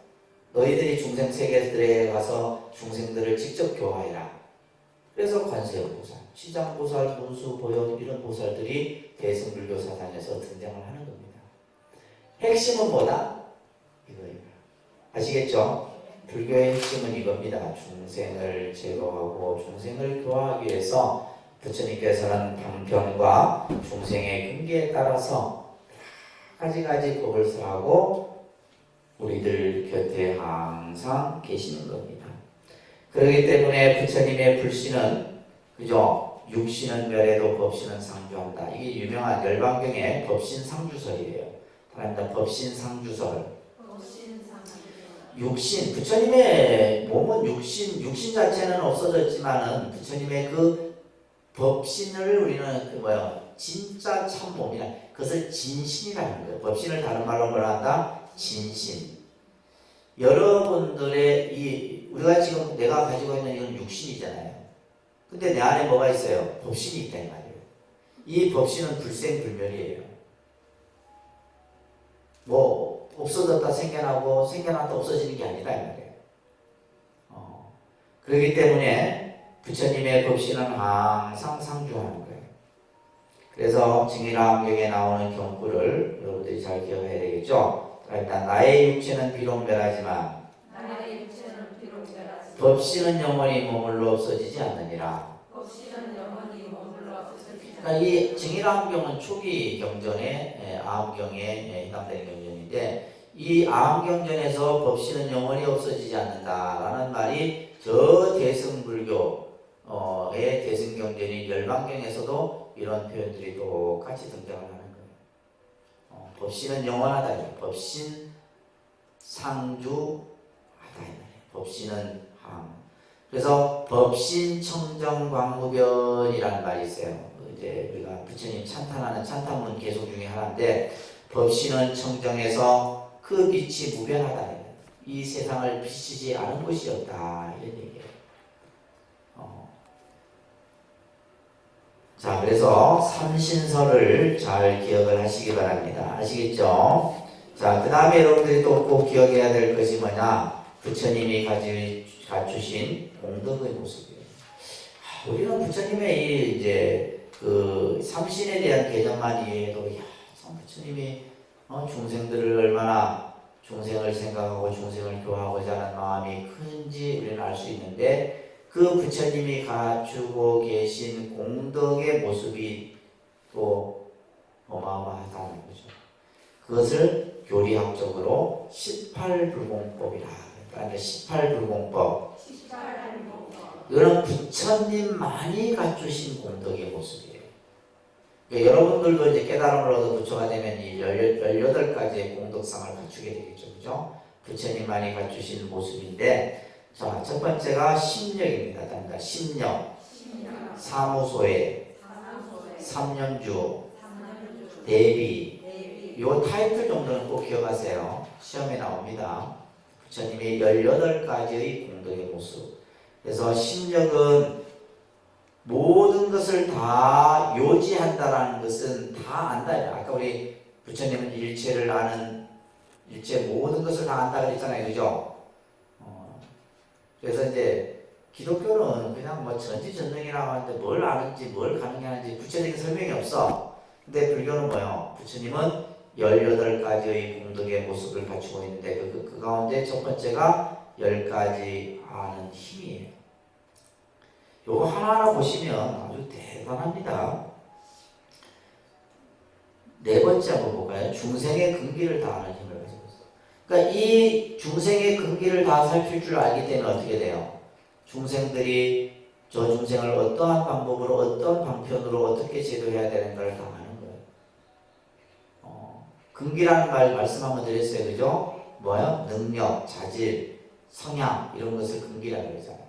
너희들이 중생 세계들에 가서 중생들을 직접 교화해라. 그래서 관세음보살, 시장보살, 문수, 보현 이런 보살들이 대승불교 사상에서 등장을 하는 겁니다. 핵심은 뭐다? 이거예요. 아시겠죠? 불교의 핵심은 이겁니다. 중생을 제거하고 중생을 교화하기 위해서 부처님께서는 방편과 중생의 근기에 따라서 가지 법을 설하고 우리들 곁에 항상 계시는 겁니다. 그렇기 때문에 부처님의 불신은 그죠? 육신은 멸해도 법신은 상주한다. 이게 유명한 열반경의 법신상주설이에요. 그러니까 법신상주설. 육신, 부처님의 몸은 육신 자체는 없어졌지만은 부처님의 그 법신을 우리는 진짜 참 몸이라. 그것을 진신이라는 거예요. 법신을 다른 말로 뭐라 한다? 진신. 여러분들의 우리가 지금 내가 가지고 있는 이건 육신이잖아요. 근데 내 안에 뭐가 있어요? 법신이 있다 이 말이에요. 이 법신은 불생불멸이에요. 뭐 없어졌다 생겨나고 생겨났다 없어지는 게 아니라 이 말이에요. 그렇기 때문에 부처님의 법신은 항상 상주하는 거예요. 그래서 증인왕경에 나오는 경구를 여러분들이 잘 기억해야 되겠죠? 일단 나의 육체는 비록 멸하지만 법신은 영원히 머물러 없어지지 않느니라. 그러니까 이 증인왕경은 초기 경전에 아함경에 해당되는 경전인데 이 암경전에서 법신은 영원히 없어지지 않는다라는 말이 저 대승불교의 대승경전인 열반경에서도 이런 표현들이 똑같이 등장을 하는 거예요. 법신은 영원하다. 법신 상주하다. 법신은 항. 그래서 법신 청정광무변이라는 말이 있어요. 이제 우리가 부처님 찬탄하는 찬탄문 계속 중에 하나인데 법신은 청정해서 그 빛이 무변하다. 이 세상을 비치지 않은 곳이 없다. 이런 얘기예요. 자, 그래서 삼신설을 잘 기억을 하시기 바랍니다. 아시겠죠? 자, 그 다음에 여러분들이 또 꼭 기억해야 될 것이 뭐냐? 부처님이 갖추신 공덕의 모습이에요. 우리는 부처님의 이제 그 삼신에 대한 개념만 이해해도, 참 부처님이 중생들을 얼마나 중생을 생각하고 중생을 교화하고자 하는 마음이 큰지 우리는 알 수 있는데, 그 부처님이 갖추고 계신 공덕의 모습이 또 어마어마하다는 거죠. 그것을 교리학적으로 18불공법이라. 그러니까 18불공법. 이거는 부처님만이 갖추신 공덕의 모습이에요. 그러니까 여러분들도 이제 깨달음을 얻어 부처가 되면 이 18가지의 공덕상을 갖추게 되겠죠. 그죠? 부처님만이 갖추신 모습인데, 자, 첫 번째가 심력입니다. 그러니까 심력, 사무소에, 삼념주, 대비. 요 타이틀 정도는 꼭 기억하세요. 시험에 나옵니다. 부처님의 18가지의 공덕의 모습. 그래서 심력은 모든 것을 다 요지한다라는 것은 다 안다. 아까 우리 부처님은 일체를 아는, 일체 모든 것을 다 안다 그랬잖아요. 그죠? 그래서 이제 기독교는 그냥 뭐 전지전능이라고 하는데 뭘 아는지 뭘 가능하는지 구체적인 설명이 없어. 근데 불교는 뭐예요? 부처님은 18가지의 공덕의 모습을 갖추고 있는데 그 가운데 첫 번째가 10가지 아는 힘이에요. 요거 하나하나 보시면 아주 대단합니다. 네 번째 한번 볼까요? 중생의 근기를 다하는 힘을 가지고 있어요. 그러니까 이 중생의 근기를 다 살필 줄 알기 때문에 어떻게 돼요? 중생들이 저 중생을 어떠한 방법으로 어떤 방편으로 어떻게 제도해야 되는가를 다 아는 거예요. 근기라는 말 말씀 한번 드렸어요. 그죠? 뭐요? 능력, 자질, 성향 이런 것을 근기라고 그러잖아요.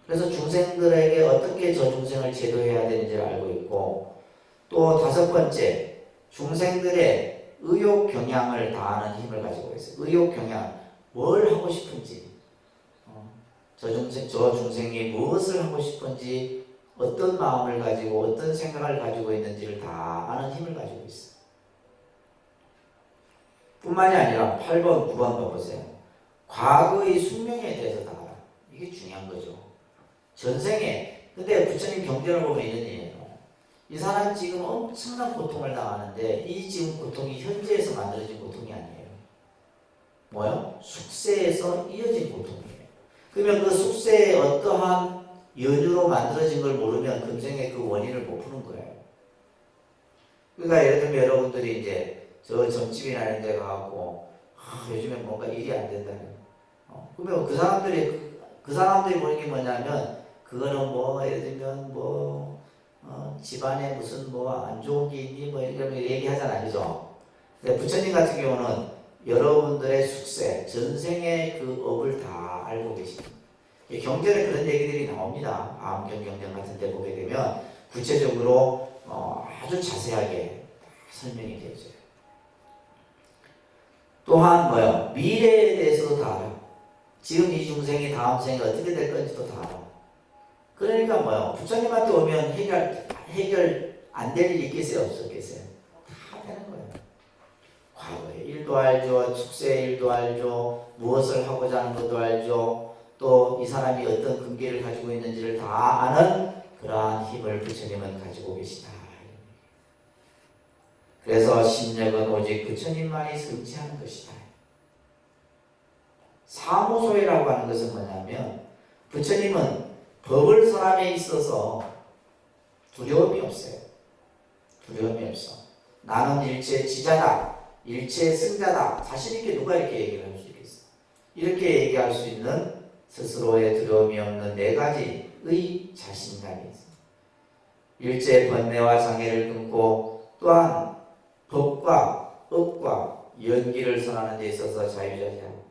그래서 중생들에게 어떻게 저 중생을 제도해야 되는지를 알고 있고, 또 다섯 번째, 중생들의 의욕 경향을 다하는 힘을 가지고 있어요. 의욕 경향, 뭘 하고 싶은지, 저 중생이 무엇을 하고 싶은지, 어떤 마음을 가지고 어떤 생각을 가지고 있는지를 다 아는 힘을 가지고 있어요. 뿐만이 아니라 8번, 9번 봐보세요. 과거의 숙명에 대해서 다 알아. 이게 중요한 거죠. 전생에, 근데 부처님 경전을 보면 이런 얘기예요. 이 사람 지금 엄청난 고통을 당하는데 이 지금 고통이 현재에서 만들어진 고통이 아니에요. 뭐요? 숙세에서 이어진 고통이에요. 그러면 그 숙세에 어떠한 연유로 만들어진 걸 모르면 금생의 그 원인을 못 푸는 거예요. 그러니까 예를 들면 여러분들이 이제 저 점집이나 이런 데 가고 요즘에 뭔가 일이 안 된다는 그러면 그 사람들이 보는 게 뭐냐면 그거는 뭐 예를 들면 뭐 집안에 무슨 뭐 안 좋은 게 있니 뭐 이런 거 얘기하잖아요. 그죠? 근데 부처님 같은 경우는 여러분들의 숙세, 전생의 그 업을 다 알고 계십니다. 경전에 그런 얘기들이 나옵니다. 암경경전 같은 데 보게 되면 구체적으로 아주 자세하게 설명이 되어져요. 또한 뭐요? 미래에 대해서도 다 알아요. 지금 이 중생이 다음 생에 어떻게 될 건지도 다 알아요. 그러니까 뭐요? 부처님한테 오면 해결 안 될 일이 있겠어요? 없었겠어요? 다 되는 거예요. 과거의 일도 알죠. 숙세의 일도 알죠. 무엇을 하고자 하는 것도 알죠. 또 이 사람이 어떤 근기를 가지고 있는지를 다 아는 그러한 힘을 부처님은 가지고 계시다. 그래서 심력은 오직 부처님만이 성취하는 것이다. 사무소이라고 하는 것은 뭐냐면 부처님은 법을 사람에 있어서 두려움이 없어요. 두려움이 없어. 나는 일체 지자다. 일체의 승자다. 자신 있게 누가 이렇게 얘기를 할 수 있겠어? 이렇게 얘기할 수 있는 스스로의 두려움이 없는 네 가지의 자신감이 있어. 일체의 번뇌와 장애를 끊고 또한 법과 업과 연기를 선하는 데 있어서 자유자재하고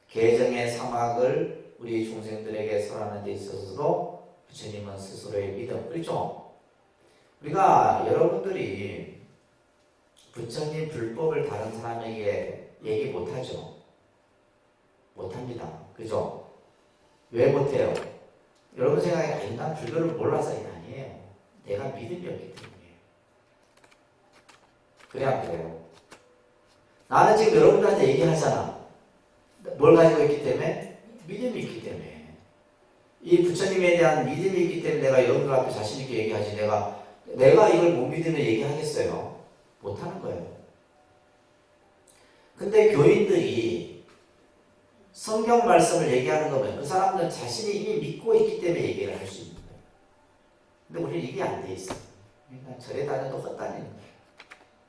개정의 사막을 우리 중생들에게 설하는 데 있어서도 부처님은 스스로의 믿음, 그렇죠? 우리가 여러분들이 부처님 불법을 다른 사람에게 얘기 못하죠? 못합니다. 그죠? 왜 못해요? 여러분 생각에 아니 난 불교를 몰라서 이게 아니에요. 내가 믿음이 없기 때문이에요. 그래 안 그래요? 나는 지금 여러분들한테 얘기하잖아. 뭘 가지고 있기 때문에? 믿음이 있기 때문에. 이 부처님에 대한 믿음이 있기 때문에 내가 여러분들 앞에 자신 있게 얘기하지. 내가 이걸 못 믿으면 얘기하겠어요? 못하는 거예요. 근데 교인들이 성경 말씀을 얘기하는 거면 그 사람들은 자신이 이미 믿고 있기 때문에 얘기를 할 수 있는 거예요. 근데 우리는 이게 안 돼 있어. 그러니까 절에 다녀도 헛다니는 거예요.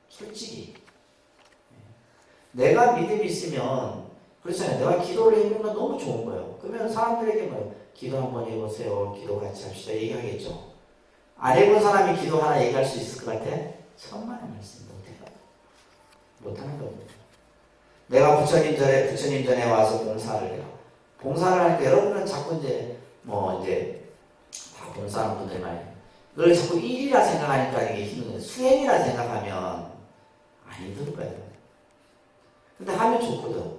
솔직히. 내가 믿음이 있으면 그렇잖아요. 내가 기도를 해보는 건 너무 좋은 거예요. 그러면 사람들에게 뭐 기도 한번 해보세요. 기도 같이 합시다. 얘기하겠죠. 안 해본 사람이 기도 하나 얘기할 수 있을 것 같아? 천만의 말씀 못해요. 못하는 겁니다. 내가 부처님 전에 와서 봉사를 해요. 봉사를 할 때 여러분은 자꾸 이제 다 봉사하는 분들 말이에요. 그걸 자꾸 일이라 생각하니까 이게 힘든 거예요. 수행이라 생각하면 안 힘들 거예요. 근데 하면 좋거든.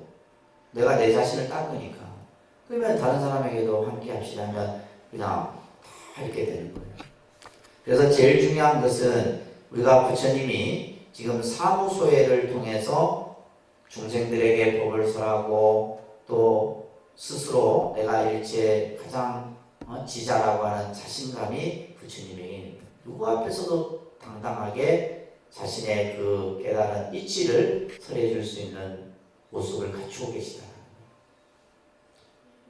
내가 내 자신을 닦으니까. 그러면 다른 사람에게도 함께 합시다 하면 그냥 다 이렇게 되는 거예요. 그래서 제일 중요한 것은 우리가 부처님이 지금 사무소회를 통해서 중생들에게 법을 설하고 또 스스로 내가 일체의 가장 지자라고 하는 자신감이 부처님에게 누구 앞에서도 당당하게 자신의 그 깨달은 이치를 설해 줄 수 있는 모습을 갖추고 계시다.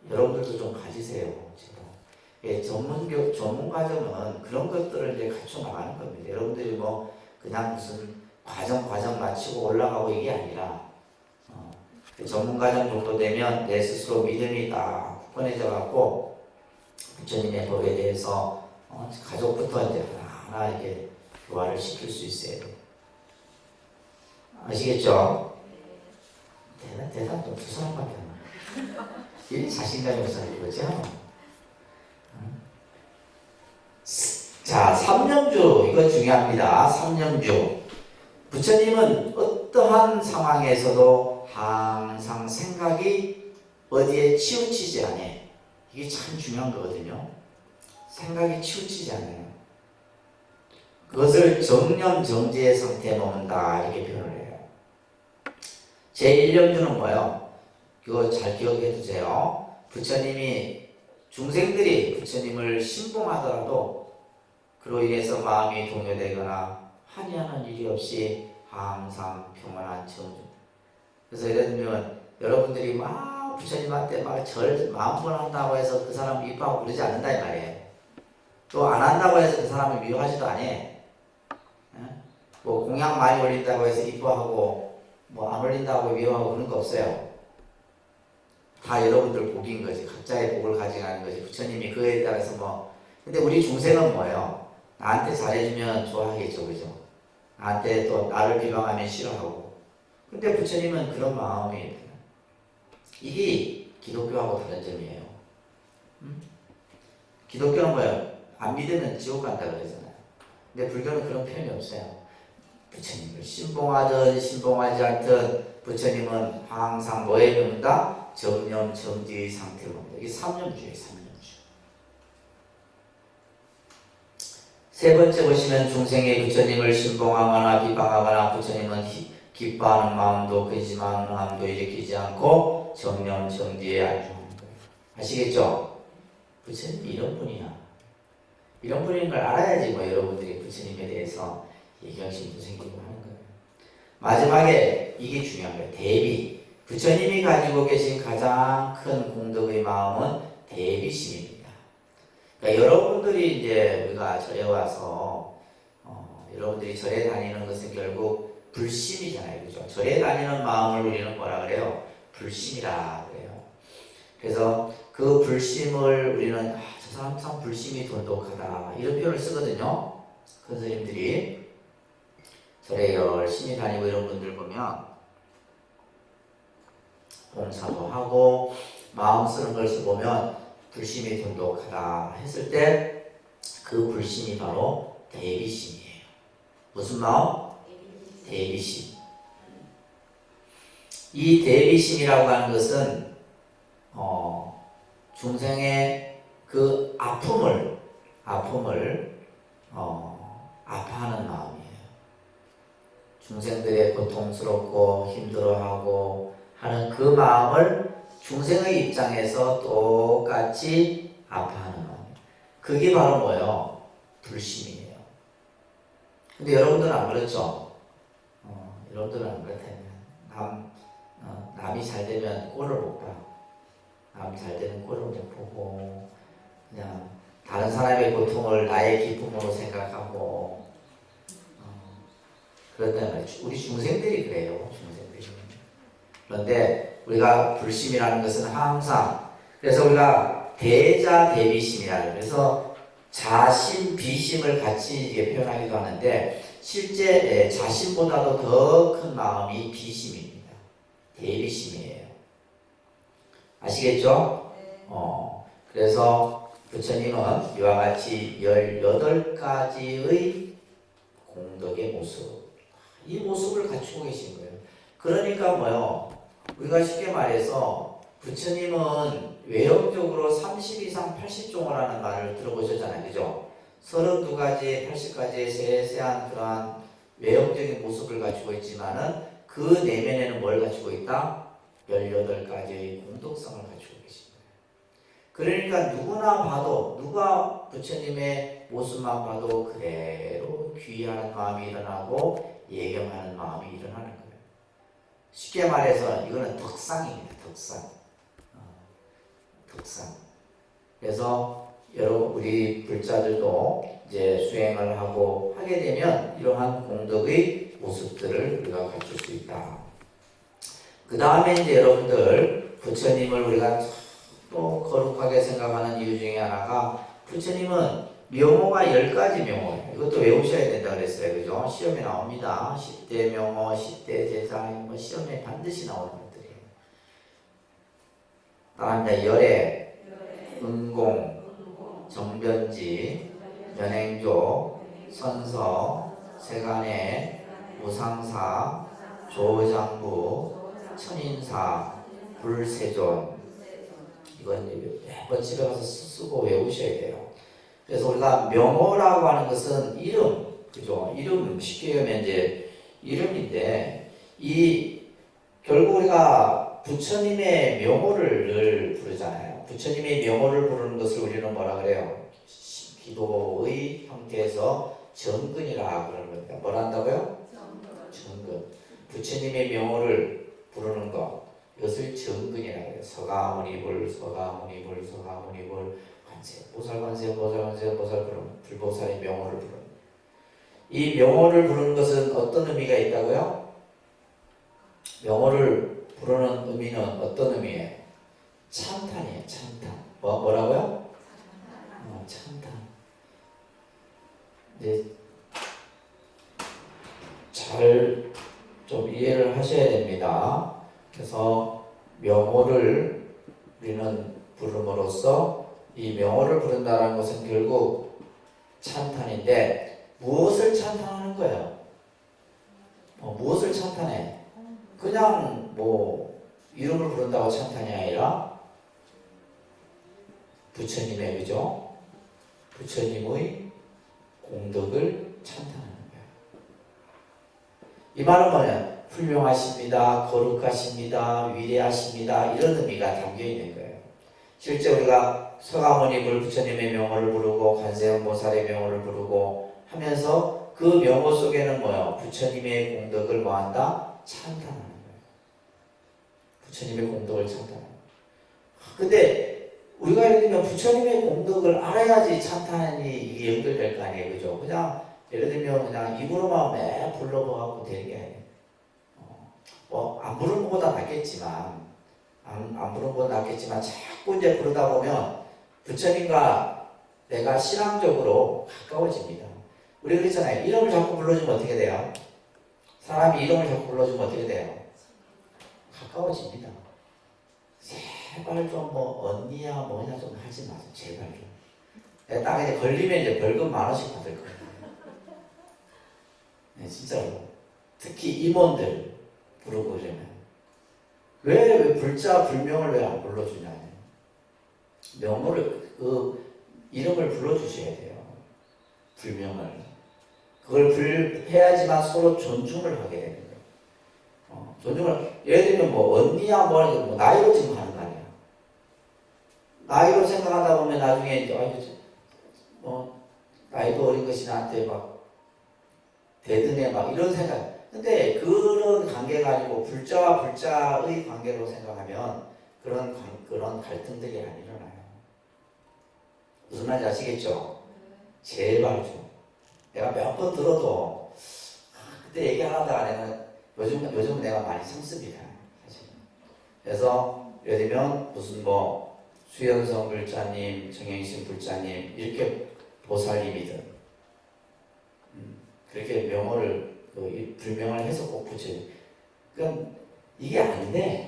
여러분들도 좀 가지세요. 예, 전문 과정은 그런 것들을 이제 갖춰 나가는 겁니다. 여러분들이 뭐 그냥 무슨 과정 마치고 올라가고 이게 아니라 전문 과정 정도 되면 내 스스로 믿음이 딱 굳건해져 갖고 부처님의 법에 대해서 가족부터 이제 하나하나 이렇게 교화를 시킬 수 있어야 돼요. 아시겠죠? 대단 좀 두 사람밖에 안 나요. 이 자신감이 없어서 그렇죠? 자, 삼념주 이거 중요합니다. 삼념주. 부처님은 어떠한 상황에서도 항상 생각이 어디에 치우치지 않아요. 이게 참 중요한 거거든요. 생각이 치우치지 않아요. 그것을 정념정지의 상태에 머문다 이렇게 표현을 해요. 제1년주는 뭐예요? 그거 잘 기억해 두세요. 부처님이 중생들이 부처님을 신봉하더라도 그로 인해서 마음이 동요되거나 한이하는 일이 없이 항상 평안한 정주. 그래서 예를 들면 여러분들이 막 부처님한테 막 절 마음번 한다고 해서 그 사람 이뻐하고 그러지 않는다 이 말이에요. 또 안 한다고 해서 그 사람을 미워하지도 않아요. 뭐 공약 많이 올린다고 해서 이뻐하고 뭐 안 올린다고 미워하고 그런 거 없어요. 다 여러분들 복인 거지. 각자의 복을 가져가는 거지. 부처님이 그에 따라서 뭐. 근데 우리 중생은 뭐예요? 나한테 잘해주면 좋아하겠죠, 그죠? 나한테 또 나를 비방하면 싫어하고. 근데 부처님은 그런 마음이 이게 기독교하고 다른 점이에요. 기독교는 뭐예요? 안 믿으면 지옥 간다 그러잖아요. 근데 불교는 그런 표현이 없어요. 부처님을 신봉하든 신봉하지 않든 부처님은 항상 뭐에 머문다? 정념 정지의 상태로 머문다. 이게 삼념주예요. 삼념주. 세 번째 보시면 중생이 부처님을 신봉하거나 비방하거나 부처님은 기뻐하는 마음도 근심하는 마음도 일으키지 않고 정념 정지에 안주하는 거예요. 아시겠죠? 부처님이 이런 분이야. 이런 분인 걸 알아야지 뭐 여러분들이 부처님에 대해서 예견심도 생기고 하는 거예요. 마지막에 이게 중요한 거예요. 대비. 부처님이 가지고 계신 가장 큰 공덕의 마음은 대비심입니다. 그러니까 여러분들이 이제 우리가 절에 와서 여러분들이 절에 다니는 것은 결국 불심이잖아요. 그죠? 절에 다니는 마음을 우리는 뭐라 그래요? 불심이라 그래요. 그래서 그 불심을 우리는 저 사람 참 불심이 돈독하다 이런 표현을 쓰거든요. 큰 스님들이 절에 열심히 다니고 이런 분들 보면 봉사도 하고 마음 쓰는 것을 보면 불심이 돈독하다 했을 때 그 불심이 바로 대비심이에요. 무슨 마음? 대비심. 이 대비심이라고 하는 것은 중생의 그 아파하는 마음이에요. 중생들의 고통스럽고 힘들어하고 하는 그 마음을 중생의 입장에서 똑같이 아파하는 마음. 그게 바로 뭐예요? 불심이에요. 근데 여러분들은 안 그렇죠? 여러분들은 안 그렇다면 남이 잘 되면 꼴을 못 봐. 남 잘 되는 꼴을 못 보고 그냥 다른 사람의 고통을 나의 기쁨으로 생각하고 그렇단 말이죠. 우리 중생들이 그래요. 중생들이. 그런데 우리가 불심이라는 것은 항상 그래서 우리가 대자 대비심이라는 그래서 자심 비심을 같이 표현하기도 하는데 실제 자신보다도 더 큰 마음이 비심입니다. 대비심이에요. 아시겠죠? 그래서 부처님은 이와 같이 18가지의 공덕의 모습 이 모습을 갖추고 계신 거예요. 그러니까 뭐요? 우리가 쉽게 말해서 부처님은 외형적으로 30 이상 80종을 하는 말을 들어보셨잖아요. 그죠? 32가지, 80가지의 세세한 그러한 외형적인 모습을 갖추고 있지만은 그 내면에는 뭘 갖추고 있다? 18가지의 공덕성을 갖추고 계신 거예요. 그러니까 누구나 봐도, 누가 부처님의 모습만 봐도 그대로 귀의하는 마음이 일어나고 예경하는 마음이 일어나는 거예요. 쉽게 말해서 이거는 덕상입니다. 덕상. 그래서 여러분 우리 불자들도 이제 수행을 하고 하게 되면 이러한 공덕의 모습들을 우리가 갖출 수 있다. 그 다음에 이제 여러분들 부처님을 우리가 또 거룩하게 생각하는 이유 중에 하나가 부처님은 명호가 10가지 명호예요. 이것도 외우셔야 된다 그랬어요. 그죠? 시험에 나옵니다. 10대 명호, 10대 제사, 뭐 시험에 반드시 나오는 것들이에요. 다음에 열애, 은공, 정변지, 연행조, 선서, 세간의, 무상사, 조장부, 천인사, 불세존. 이건 매번 집에 가서 쓰고 외우셔야 돼요. 그래서 우리가 명호라고 하는 것은 이름, 그죠? 이름 쉽게 하면 이제 이름인데 결국 우리가 부처님의 명호를 늘 부르잖아요. 부처님의 명호를 부르는 것을 우리는 뭐라 그래요? 기도의 형태에서 정근이라 그러는 겁니다. 뭐라 한다고요? 정근. 부처님의 명호를 부르는 것. 이것을 정근이라 그래요. 서가모니불, 서가모니불, 서가모니불, 관세, 보살, 관세, 보살, 관세, 보살, 불보살의 명호를 부르는. 이 명호를 부르는 것은 어떤 의미가 있다고요? 명호를 부르는 의미는 어떤 의미예요? 찬탄이에요. 찬탄. 뭐라고요? 찬탄. 이제 잘 좀 이해를 하셔야 됩니다. 그래서 명호를 우리는 부름으로써 이 명호를 부른다는 것은 결국 찬탄인데 무엇을 찬탄하는 거예요? 무엇을 찬탄해? 그냥 뭐 이름을 부른다고 찬탄이 아니라 부처님의 그죠? 부처님의 공덕을 찬탄하는 거예요. 이 말은 뭐냐? 훌륭하십니다. 거룩하십니다. 위대하십니다. 이런 의미가 담겨 있는 거예요. 실제 우리가 서가모니불 부처님의 명호를 부르고 관세음보살의 명호를 부르고 하면서 그 명호 속에는 뭐예요? 부처님의 공덕을 뭐한다? 찬탄하는 거예요. 부처님의 공덕을 찬탄하는 거예요. 근데 우리가 예를 들면 부처님의 공덕을 알아야지 찬탄이 이게 연결될 거 아니에요. 그죠? 그냥 예를 들면 그냥 입으로만 매 불러보고 되는 게 아니에요. 안 부르는 것보다 낫겠지만, 안 부르는 것보다 낫겠지만, 자꾸 이제 부르다 보면 부처님과 내가 신앙적으로 가까워집니다. 우리 그랬잖아요. 이름을 자꾸 불러주면 어떻게 돼요? 사람이 이름을 자꾸 불러주면 어떻게 돼요? 가까워집니다. 제발 좀 뭐 언니야 뭐냐 좀 하지 마세요. 제발 좀. 딱 이제 걸리면 이제 벌금 10,000원씩 받을 거예요. 네, 진짜로. 특히 임원들 부르고 그러면 왜 불자 불명을 왜 안 불러주냐? 명호를 이름을 불러주셔야 돼요. 불명을. 그걸 해야지만 서로 존중을 하게 되는 거예요. 존중을 예를 들면 뭐 언니야 뭐 나이로 지금 하는 거 아니야. 나이로 생각하다 보면 나중에 이제 뭐 나이도 어린 것이 나한테 막 대등해 막 이런 생각. 근데 그런 관계가 아니고 불자와 불자의 관계로 생각하면 그런 갈등들이 안 일어나요. 무슨 말인지 아시겠죠? 제발 좀. 내가 몇 번 들어도 그때 얘기하다가 내가 요즘은 내가 많이 참습니다. 사실. 그래서 예를 들면 무슨 뭐 수영성 불자님, 정행신 불자님 이렇게 보살님이든 그렇게 명호를 불명을 해서 꼭 붙여요. 그러니까 이게 안 돼.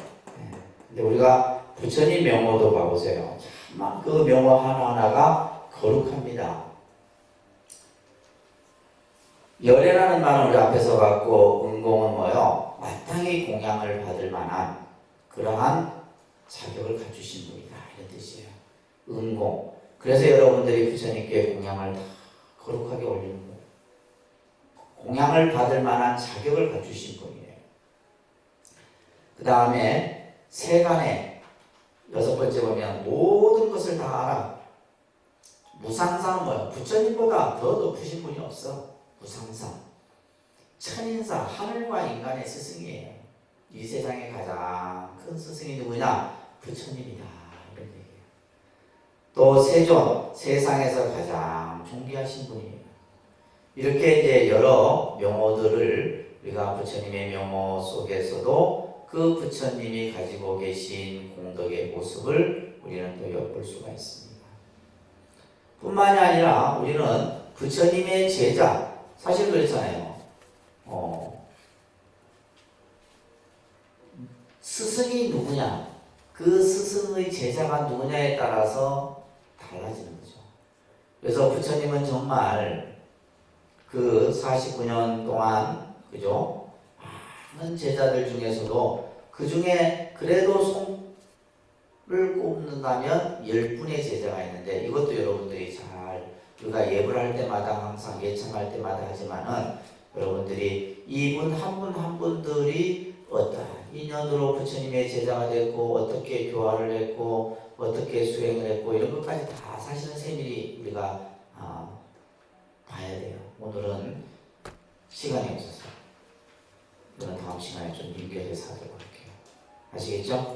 근데 우리가 부처님 명호도 봐보세요. 참 그 명호 하나하나가 거룩합니다. 열애라는 말은 우리 앞에서 봤고 은공은 뭐요? 마땅히 공양을 받을 만한 그러한 자격을 갖추신 분이다 이런 뜻이에요. 은공. 그래서 여러분들이 부처님께 공양을 다 거룩하게 올리는 거예요. 공양을 받을 만한 자격을 갖추신 분이에요. 그 다음에 세간에 6번째 보면 모든 것을 다 알아. 무상상 뭐야? 부처님보다 더 높으신 분이 없어. 무상상. 천인사, 하늘과 인간의 스승이에요. 이 세상에 가장 큰 스승이 누구냐? 부처님이다. 이런 얘기예요. 또 세존, 세상에서 가장 존귀하신 분이에요. 이렇게 이제 여러 명호들을 우리가 부처님의 명호 속에서도 그 부처님이 가지고 계신 공덕의 모습을 우리는 또 엿볼 수가 있습니다. 뿐만이 아니라 우리는 부처님의 제자, 사실 그렇잖아요. 스승이 누구냐, 그 스승의 제자가 누구냐에 따라서 달라지는 거죠. 그래서 부처님은 정말 그 49년 동안, 그죠? 많은 제자들 중에서도 그 중에 그래도 손을 꼽는다면 10분의 제자가 있는데, 이것도 여러분들이 잘 우리가 예불 할 때마다 항상 예청할 때마다 하지만은 여러분들이 이분 한 분 한 분들이 어떠한 인연으로 부처님의 제자가 됐고 어떻게 교화를 했고 어떻게 수행을 했고 이런 것까지 다 사실은 세밀히 우리가 봐야 돼요. 오늘은 시간이 없어서 이건 다음 시간에 좀 연결해서 하도록 할게요. 아시겠죠?